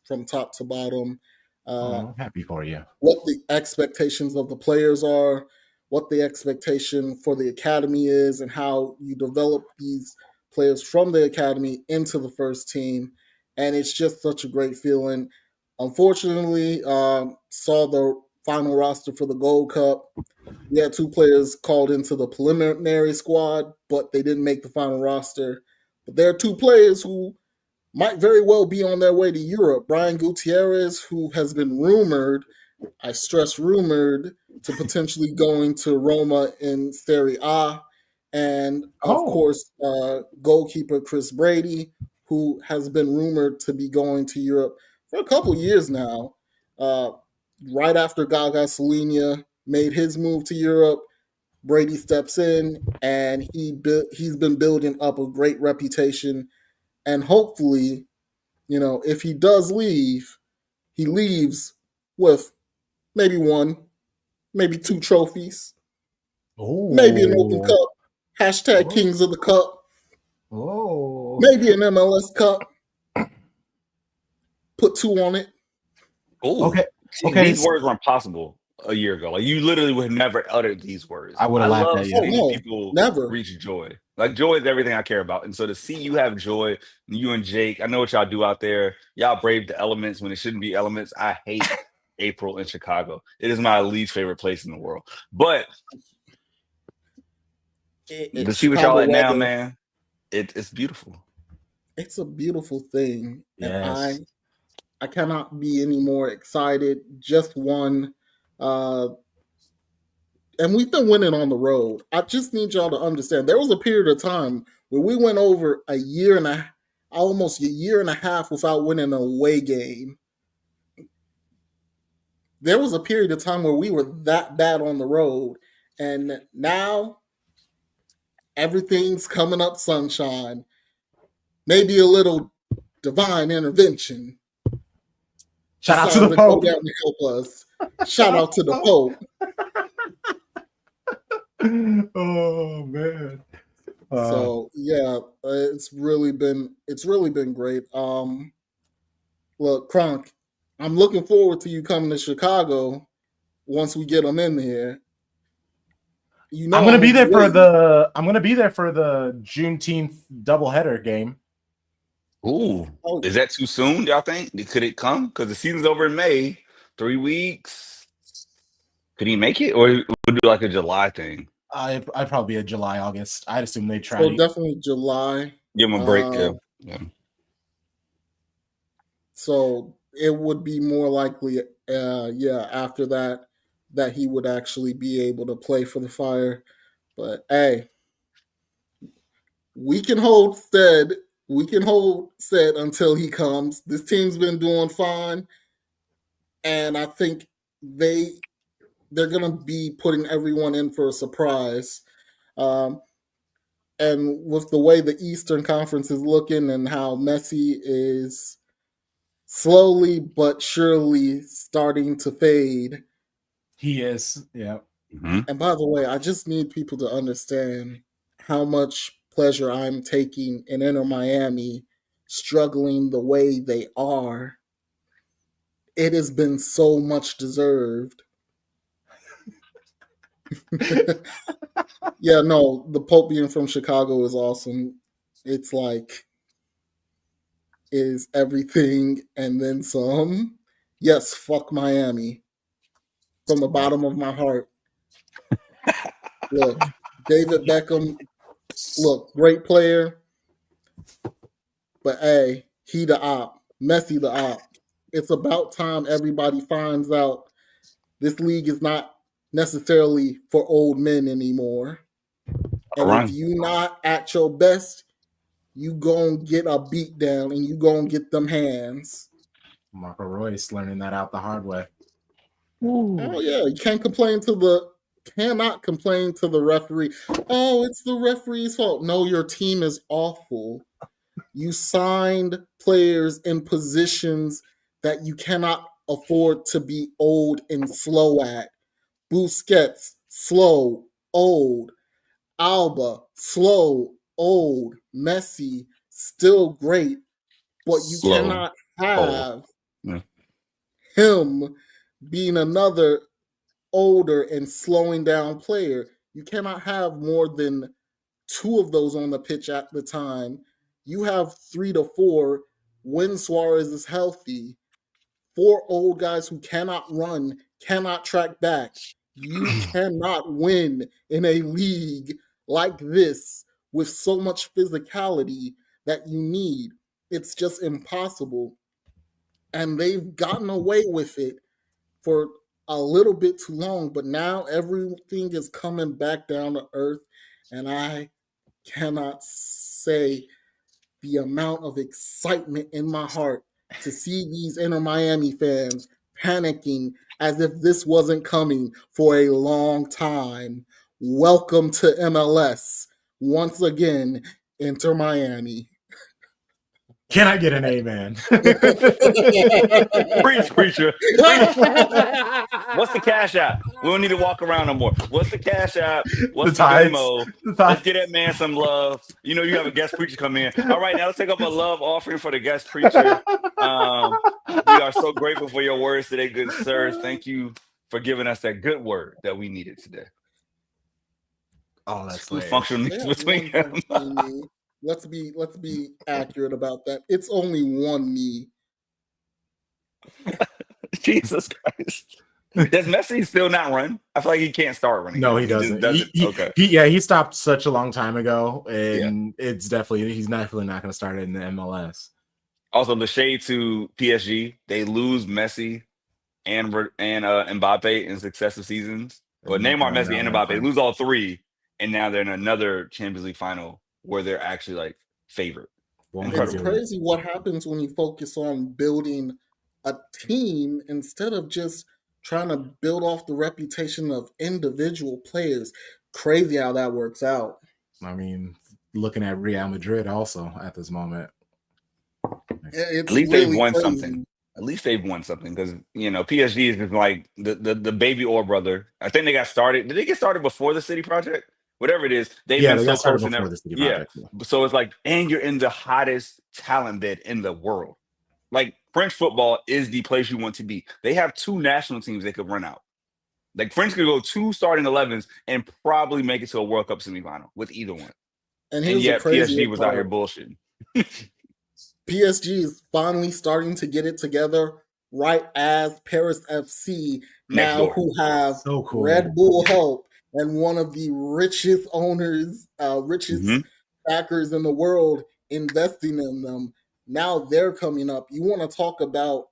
from top to bottom. I'm happy for you. What the expectations of the players are, what the expectation for the academy is, and how you develop these players from the academy into the first team. And it's just such a great feeling. Unfortunately, saw the final roster for the Gold Cup. We had 2 players called into the preliminary squad, but they didn't make the final roster. But there are 2 players who might very well be on their way to Europe. Brian Gutierrez, who has been rumored, I stress rumored, to potentially going to Roma in Serie A. And of course, goalkeeper Chris Brady, who has been rumored to be going to Europe for a couple years now. Right after Gaga Salinia made his move to Europe, Brady steps in, and he's been building up a great reputation. And hopefully, if he does leave, he leaves with maybe 1, maybe 2 trophies, maybe an Open Cup, hashtag Kings of the Cup, maybe an MLS Cup. Put 2 on it. Ooh. Okay. These words weren't possible a year ago. Like, you literally would have never uttered these words. I would have laughed at you. Seeing people never reach joy. Like, joy is everything I care about. And so to see you have joy, you and Jake, I know what y'all do out there. Y'all brave the elements when it shouldn't be elements. I hate April in Chicago. It is my least favorite place in the world. But to see what y'all at now, man, it's beautiful. It's a beautiful thing. Yes. And I cannot be any more excited. Just won. And we've been winning on the road. I just need y'all to understand. There was a period of time where we went over almost a year and a half without winning an away game. There was a period of time where we were that bad on the road. And now everything's coming up sunshine. Maybe a little divine intervention. Shout out to the Pope. Down to help us. Shout out to the Pope. Oh man. So yeah, it's really been great. Look, Kronk, I'm looking forward to you coming to Chicago once we get them in here. I'm gonna be there for the Juneteenth doubleheader game. Ooh, is that too soon? Y'all think? Could it come? Because the season's over in May. 3 weeks. Could he make it, or would do like a July thing? I'd probably be a July, August. I'd assume they'd try. So definitely July. Give him a break. Yeah. So it would be more likely, after that he would actually be able to play for the Fire. But hey, we can hold stead. We can hold stead until he comes. This team's been doing fine, and I think they're gonna be putting everyone in for a surprise. And with the way the Eastern Conference is looking and how Messi is slowly but surely starting to fade. He is, yeah. Mm-hmm. And by the way, I just need people to understand how much pleasure I'm taking in Inter Miami struggling the way they are. It has been so much deserved. Yeah, no, the Pope being from Chicago is awesome. It's like, is everything and then some. Yes, fuck Miami. From the bottom of my heart. Look, David Beckham, great player. But hey, he the op. Messi the op. It's about time everybody finds out this league is not necessarily for old men anymore. And if you not at your best, you gonna get a beat down and you gonna get them hands. Marco Royce learning that out the hard way. Ooh. Oh yeah, you cannot complain to the referee. Oh, it's the referee's fault. No, your team is awful. You signed players in positions that you cannot afford to be old and slow at. Busquets, slow, old. Alba, slow, old. Messi, still great, but you cannot have him being another older and slowing down player. You cannot have more than 2 of those on the pitch at the time. You have 3 to 4 when Suarez is healthy. 4 old guys who cannot run, cannot track back. You cannot win in a league like this with so much physicality that you need. It's just impossible. And they've gotten away with it for a little bit too long, but now everything is coming back down to earth, and I cannot say the amount of excitement in my heart to see these Inter Miami fans panicking as if this wasn't coming for a long time. Welcome to MLS. Once again, Inter Miami. Can I get an amen? Preach, preacher. Preach. What's the cash app? We don't need to walk around no more. What's the cash app? What's the Venmo? Let's get that man some love. You know, you have a guest preacher come in. All right, now let's take up a love offering for the guest preacher. We are so grateful for your words today, good sirs. Thank you for giving us that good word that we needed today. Oh, that's functional between them. Let's be accurate about that. It's only one knee. Jesus Christ. Does Messi still not run? I feel like he can't start running. No, he doesn't. Okay. He stopped such a long time ago, and he's definitely not going to start it in the MLS. Also, the shade to PSG, they lose Messi and Mbappe in successive seasons. But Neymar, Messi, and Mbappe lose all 3, and now they're in another Champions League final where they're actually like favored. It's crazy what happens when you focus on building a team instead of just trying to build off the reputation of individual players. Crazy how that works out. I mean, looking at Real Madrid also at this moment. It's at least really they've won crazy. something. At least they've won something because, you know, PSG is just like the baby or brother. I think they got started. Did they get started before the City Project? Whatever it is, they've been so close to never. So it's like, and you're in the hottest talent bed in the world. Like French football is the place you want to be. They have 2 national teams they could run out. Like French could go 2 starting 11s and probably make it to a World Cup semifinal with either one. And yet PSG was out here bullshitting. PSG is finally starting to get it together right as Paris FC now who have Red Bull help and one of the richest owners, backers in the world investing in them. Now they're coming up. You want to talk about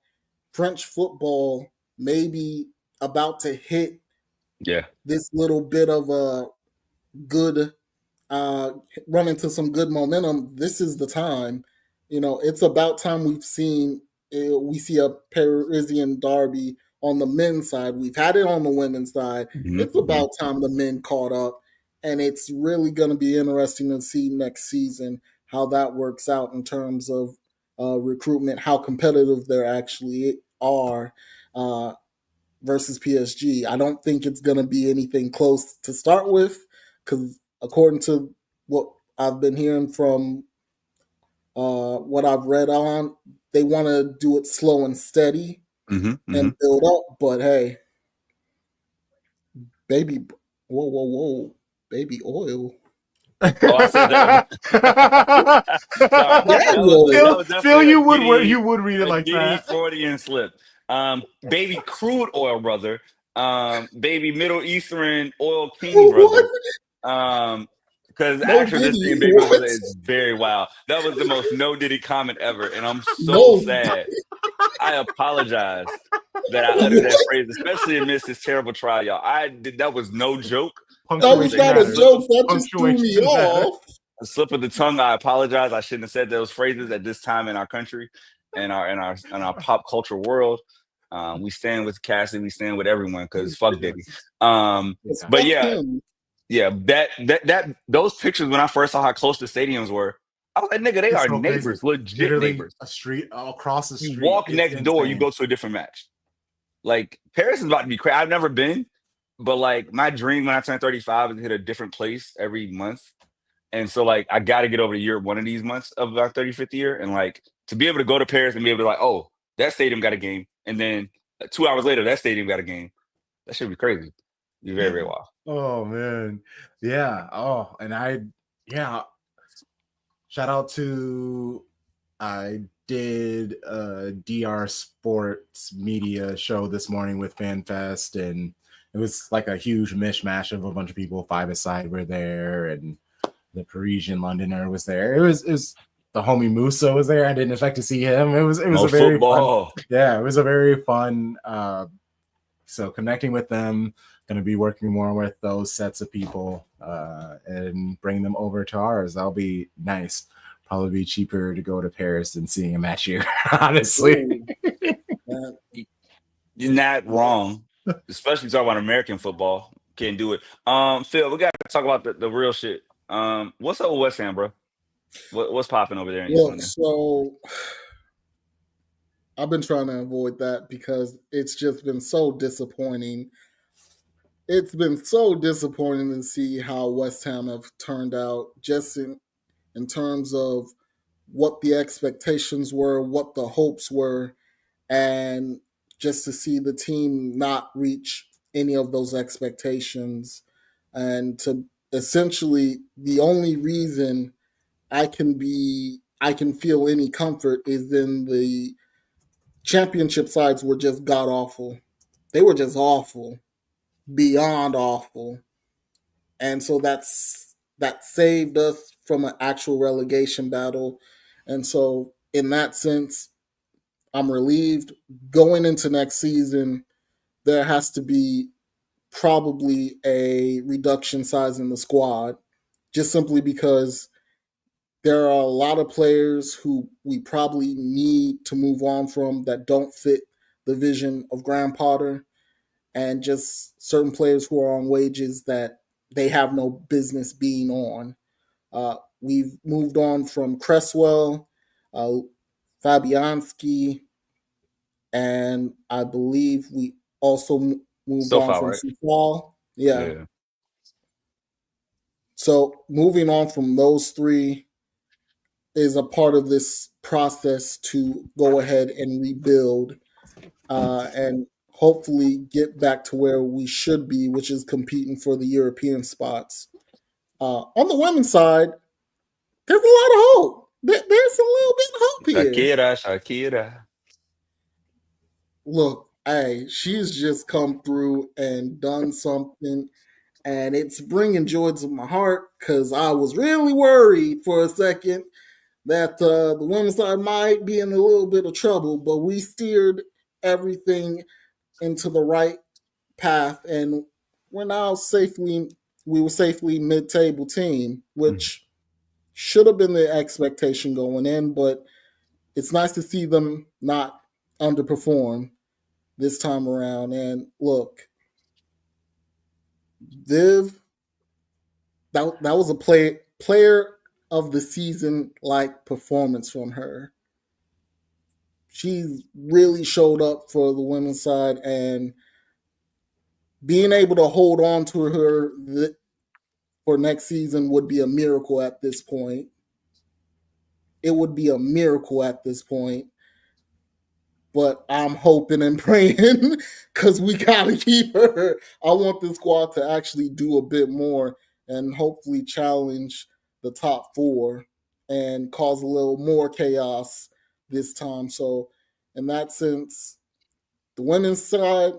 French football maybe about to hit this little bit of a good run into some good momentum. This is the time. You know, it's about time we see a Parisian derby on the men's side. We've had it on the women's side. It's about time the men caught up, and it's really going to be interesting to see next season how that works out in terms of recruitment, how competitive they actually are versus PSG. I don't think it's going to be anything close to start with because according to what I've been hearing from what I've read on, they want to do it slow and steady and build up. But hey, baby, whoa, baby oil. Oh, I said that. Sorry. Phil, you would read it like that. Freudian slip. Baby crude oil brother. Baby Middle Eastern oil king brother. Because actually, this thing, baby brother, is very wild. That was the most no Diddy comment ever, and I'm so sad. I apologize that I uttered that phrase, especially amidst this terrible trial, y'all. That was no joke. That was not a joke. That just threw me off. A slip of the tongue. I apologize. I shouldn't have said those phrases at this time in our country and our pop culture world. We stand with Cassie. We stand with everyone because fuck Diddy. But yeah. Yeah, that those pictures when I first saw how close the stadiums were, I was like, nigga, they are neighbors, legit neighbors. A street across the street. You walk next door, you go to a different match. Like Paris is about to be crazy. I've never been, but like my dream when I turn 35 is to hit a different place every month. And so like I got to get over to Europe one of these months of our 35th year, and like to be able to go to Paris and be able to like, oh, that stadium got a game, and then 2 hours later, that stadium got a game. That should be crazy. Be very, very wild. Oh man, yeah. Oh, and shout out to I did a DR Sports Media show this morning with FanFest, and it was like a huge mishmash of a bunch of people. Five-a-side were there, and the Parisian Londoner was there. It was the homie Musa was there. I didn't expect to see him. It was a very fun. Yeah, it was a very fun. So connecting with them, going to be working more with those sets of people and bring them over to ours. That'll be nice. Probably be cheaper to go to Paris than seeing a match here, honestly. You're not wrong, especially talking about American football. Can't do it. Phil, we got to talk about the real shit. What's up with West Ham, bro? What's popping over there in East London? So I've been trying to avoid that because it's just been so disappointing. It's been so disappointing to see how West Ham have turned out, just in terms of what the expectations were, what the hopes were, and just to see the team not reach any of those expectations. And to essentially, the only reason I can feel any comfort is in the championship sides were just god awful. They were just awful, beyond awful. And so that saved us from an actual relegation battle. And so in that sense, I'm relieved. Going into next season, there has to be probably a reduction size in the squad, just simply because there are a lot of players who we probably need to move on from that don't fit the vision of Graham Potter, and just certain players who are on wages that they have no business being on. We've moved on from Cresswell, Fabianski, and I believe we also moved on from Sufal. Yeah. So moving on from those three is a part of this process to go ahead and rebuild and hopefully get back to where we should be, which is competing for the European spots. On the women's side, there's a lot of hope. There's a little bit of hope here. Shakira. Look, hey, she's just come through and done something, and it's bringing joy to my heart because I was really worried for a second that the women's side might be in a little bit of trouble, but we steered everything into the right path, and we're now safely mid-table team, which should have been the expectation going in, but it's nice to see them not underperform this time around. And look, Viv, that was a player of the season like performance from her. She really showed up for the women's side, and being able to hold on to her for next season would be a miracle at this point. It would be a miracle at this point. But I'm hoping and praying because we got to keep her. I want the squad to actually do a bit more and hopefully challenge the top four and cause a little more chaos this time. So in that sense, the women's side,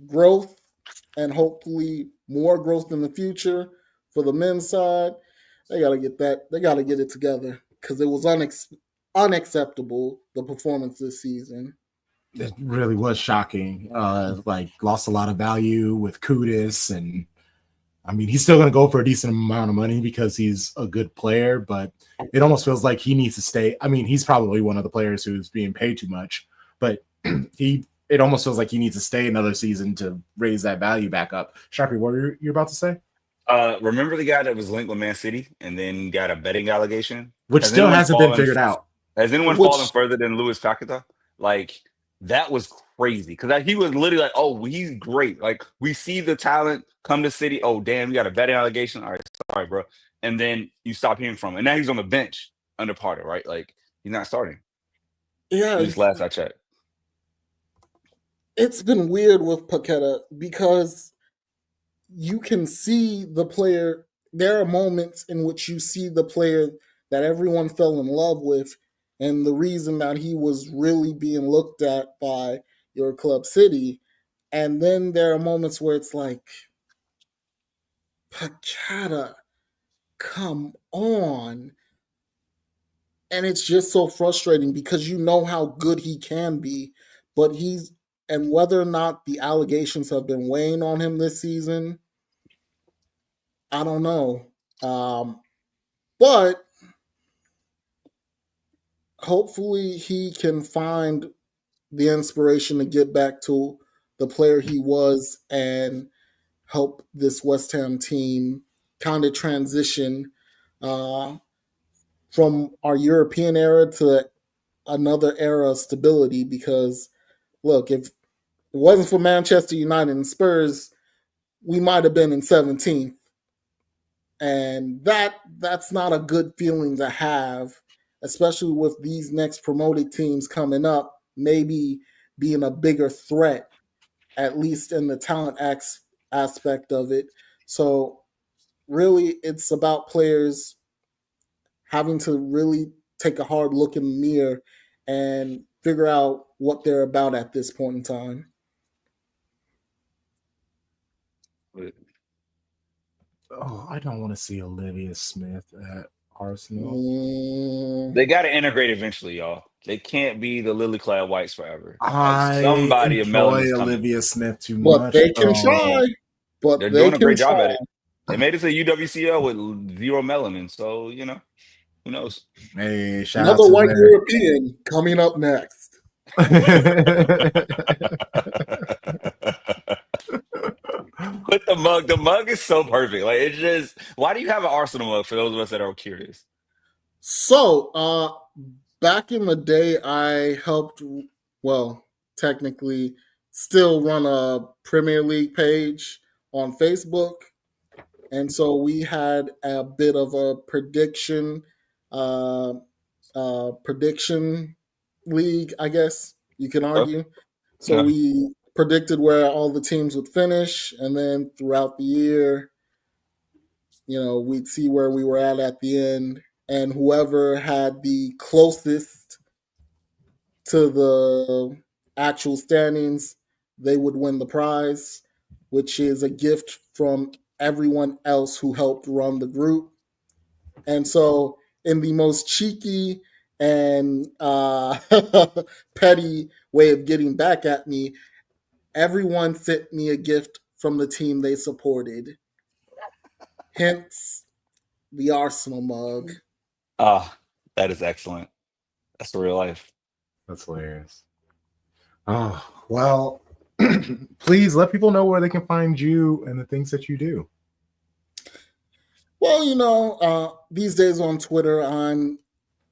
growth, and hopefully more growth in the future. For the men's side, they got to get that. They got to get it together because it was unacceptable, the performance this season. It really was shocking. Lost a lot of value with Kudus, and I mean, he's still going to go for a decent amount of money because he's a good player, but it almost feels like he needs to stay. I mean, he's probably one of the players who's being paid too much, but it almost feels like he needs to stay another season to raise that value back up. Sharpie, what were you about to say? Remember the guy that was linked with Man City and then got a betting allegation? Which still hasn't been figured out. Has anyone fallen further than Luis Paqueta? Like, that was crazy. Because he was literally like, oh, he's great. Like, we see the talent come to City. Oh, damn, you got a betting allegation? All right, sorry, bro. And then you stop hearing from him. And now he's on the bench under Potter, right? Like, he's not starting. Yeah. At least last I checked. it's been weird with Paqueta because you can see the player. There are moments in which you see the player that everyone fell in love with, and the reason that he was really being looked at by your club city. And then there are moments where it's like, Paqueta, come on. And it's just so frustrating because you know how good he can be, but and whether or not the allegations have been weighing on him this season, I don't know. But hopefully he can find the inspiration to get back to the player he was and help this West Ham team kind of transition uh, from our European era to another era of stability. Because, look, if it wasn't for Manchester United and Spurs, we might have been in 17th. And that's not a good feeling to have, especially with these next promoted teams coming up, maybe being a bigger threat, at least in the talent aspect of it. So really, it's about players having to really take a hard look in the mirror and figure out what they're about at this point in time. Oh, I don't want to see Olivia Smith at Arsenal. They got to integrate eventually, y'all. They can't be the lily-clad whites forever. I somebody of melanin is coming. Olivia Smith too But much. they can try. But they're they doing a can great job try. at it. They made it to UWCL with 0 melanin, so who knows? Hey, shout Another out to white Larry. European coming up next. Put the mug is so perfect. Like, it's just, why do you have an Arsenal mug for those of us that are curious? So, back in the day, I helped, well, technically still run a Premier League page on Facebook. And so we had a bit of a prediction league, I guess you can argue. So we predicted where all the teams would finish, and then throughout the year, we'd see where we were at the end, and whoever had the closest to the actual standings, they would win the prize, which is a gift from everyone else who helped run the group. And so, in the most cheeky and petty way of getting back at me, everyone sent me a gift from the team they supported. Hence, the Arsenal mug. Ah, that is excellent. That's the real life. That's hilarious. Oh, well, please let people know where they can find you and the things that you do. Well, these days on Twitter, I'm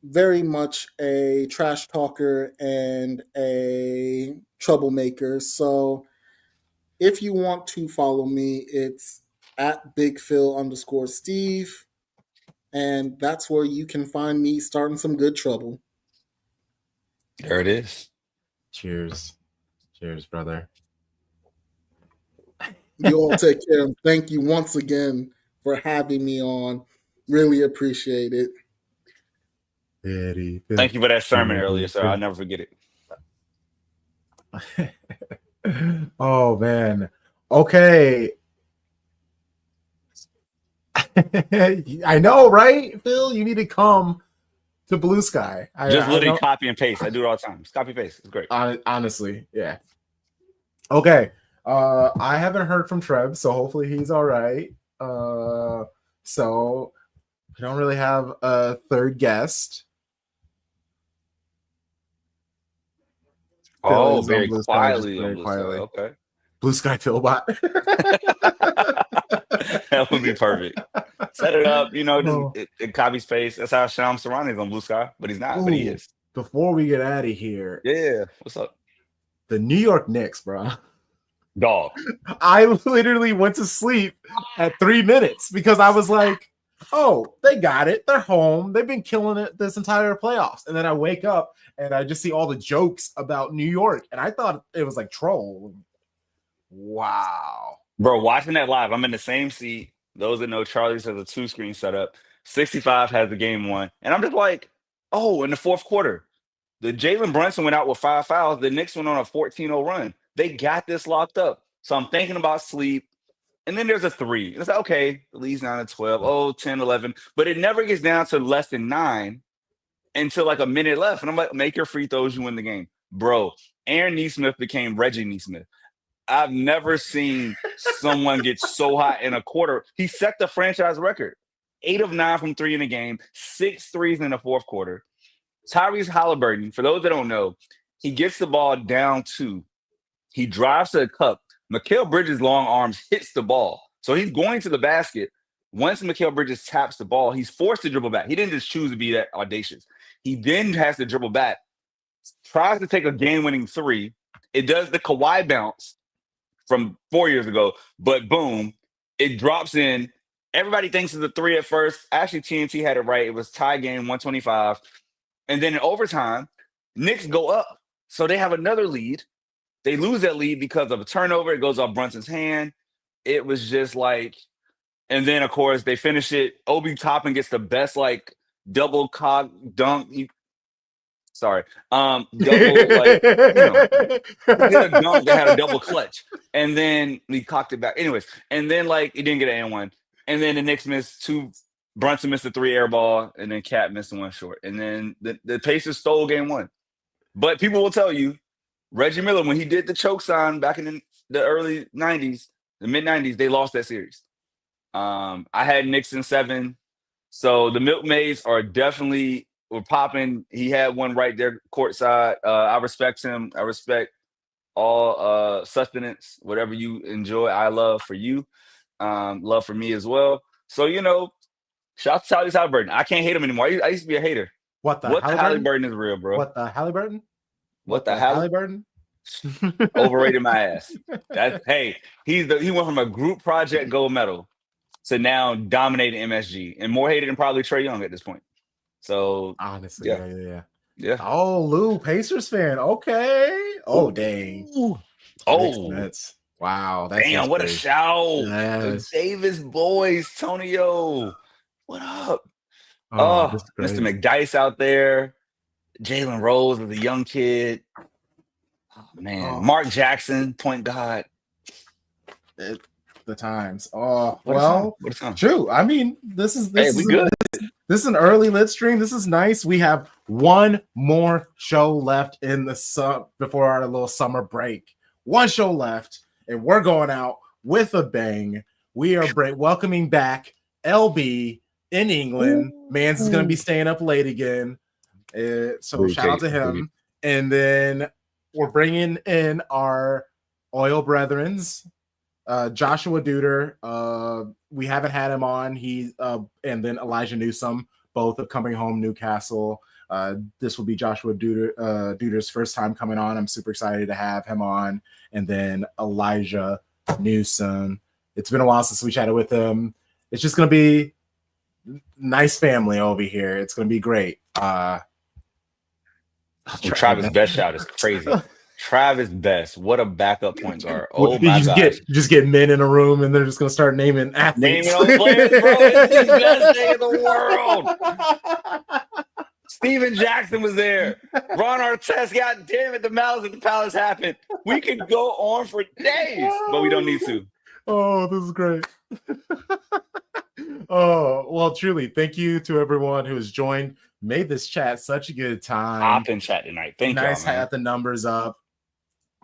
very much a trash talker and a troublemaker. So if you want to follow me, it's at BigPhil_Steve. And that's where you can find me starting some good trouble. There it is. Cheers. Cheers, brother. You all take care. And thank you once again for having me on. Really appreciate it. Thank you for that sermon earlier, sir. I'll never forget it. Oh, man. Okay. I know, right, Phil? You need to come to Blue Sky. Just literally copy and paste. I do it all the time. Just copy and paste. It's great. Honestly, yeah. Okay. I haven't heard from Treb, so hopefully he's all right. So we don't really have a third guest. Oh, very quietly. Okay. Blue Sky Philbot. That would be perfect. Set it up, it copy space. That's how Sham Sarani is on Blue Sky, but he's not, but he is. Before we get out of here. Yeah. What's up? The New York Knicks, bro. Dog. I literally went to sleep at 3 minutes because I was like, oh, they got it. They're home. They've been killing it this entire playoffs. And then I wake up and I just see all the jokes about New York. And I thought it was like troll. Wow. Bro, watching that live, I'm in the same seat. Those that know, Charlie's has a 2-screen setup. 65 has the game won. And I'm just like, oh, in the fourth quarter, the Jalen Brunson went out with 5 fouls. The Knicks went on a 14-0 run. They got this locked up. So I'm thinking about sleep. And then there's a 3. It's like, okay, the lead's down to 12, oh, 10, 11. But it never gets down to less than 9 until like a minute left. And I'm like, make your free throws, you win the game. Bro, Aaron Nesmith became Reggie Nesmith. I've never seen someone get so hot in a quarter. He set the franchise record. 8 of 9 from 3 in the game, 6 threes in the fourth quarter. Tyrese Halliburton, for those that don't know, he gets the ball down 2. He drives to the cup. Mikal Bridges' long arms hits the ball. So he's going to the basket. Once Mikal Bridges taps the ball, he's forced to dribble back. He didn't just choose to be that audacious. He then has to dribble back, tries to take a game-winning 3. It does the Kawhi bounce from 4 years ago, but boom, it drops in. Everybody thinks it's a 3 at first. Actually, TNT had it right. It was tie game, 125. And then in overtime, Knicks go up. So they have another lead. They lose that lead because of a turnover. It goes off Brunson's hand. It was just like, and then, of course, they finish it. Obi Toppin gets the best, like, double cock dunk. Double, like, you know, he did a dunk that had a double clutch. And then he cocked it back. Anyways, and then, like, he didn't get an N1. And then the Knicks missed 2. Brunson missed a 3 air ball, and then Cat missed 1 short. And then the Pacers stole game 1. But people will tell you, Reggie Miller, when he did the choke sign back in the early 90s, the mid-90s, they lost that series. I had Knicks in 7. So the Milkmaids are definitely were popping. He had one right there courtside. I respect him. I respect all sustenance, whatever you enjoy. I love for you. Love for me as well. So, you know, shout out to Tyrese Halliburton. I can't hate him anymore. I used to be a hater. What the Halliburton is real, bro. What the Halliburton? What the Halliburton? Overrated my ass. Hey, he went from a group project gold medal to now dominating MSG and more hated than probably Trae Young at this point. So honestly, yeah. Oh, Lou, Pacers fan. Okay. Oh, dang. Oh, that's wow. That's damn, what a shout. Yes. Davis boys, Tonio. What up? Oh, Mr. McDice out there. Jalen Rose was a young kid. Oh, man. Mark Jackson, point guard. The times. Oh, what a time. True. I mean, this is good. This is an early lit stream. This is nice. We have one more show left in the before our little summer break. One show left, and we're going out with a bang. We are welcoming back LB in England. Mans is going to be staying up late again. So shout out to him. And then we're bringing in our oil brethrens, Joshua Duder. We haven't had him on. And then Elijah Newsome, both of Coming Home Newcastle. This will be Joshua Duder's first time coming on. I'm super excited to have him on. And then Elijah Newsome. It's been a while since we chatted with him. It's just going to be nice family over here. It's going to be great. Travis' best shot is crazy. Travis Best, what a backup point guard. Oh my god! Just get men in a room and they're just gonna start naming athletes. Naming all players, bro. It's the best day in the world. Steven Jackson was there. Ron Artest, god damn it, the Malice at the Palace happened. We could go on for days, but we don't need to. Oh, this is great. Oh, well, truly, thank you to everyone who has joined. Made this chat such a good time. Hop in chat tonight. Thank you. Nice to have the numbers up.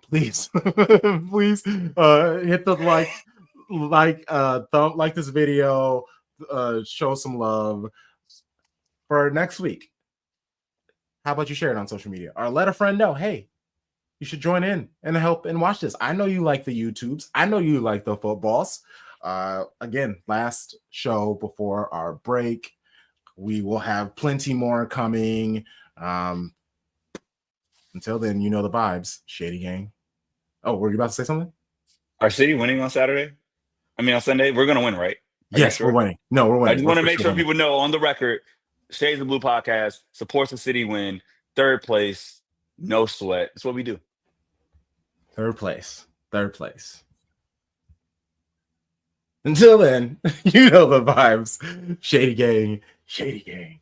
Please, please hit the like this video, show some love for next week. How about you share it on social media or let a friend know, hey, you should join in and help and watch this. I know you like the YouTubes. I know you like the footballs. Again, last show before our break. We will have plenty more coming. Until then, you know the vibes. Shady Gang. Oh, were you about to say something? Our city winning on Saturday? I mean, on Sunday? We're going to win, right? Yes, we're winning. No, we're winning. I just want to make sure people know on the record, Shades of Blue podcast supports the city win. Third place, no sweat. That's what we do. Third place. Until then, you know the vibes. Shady gang.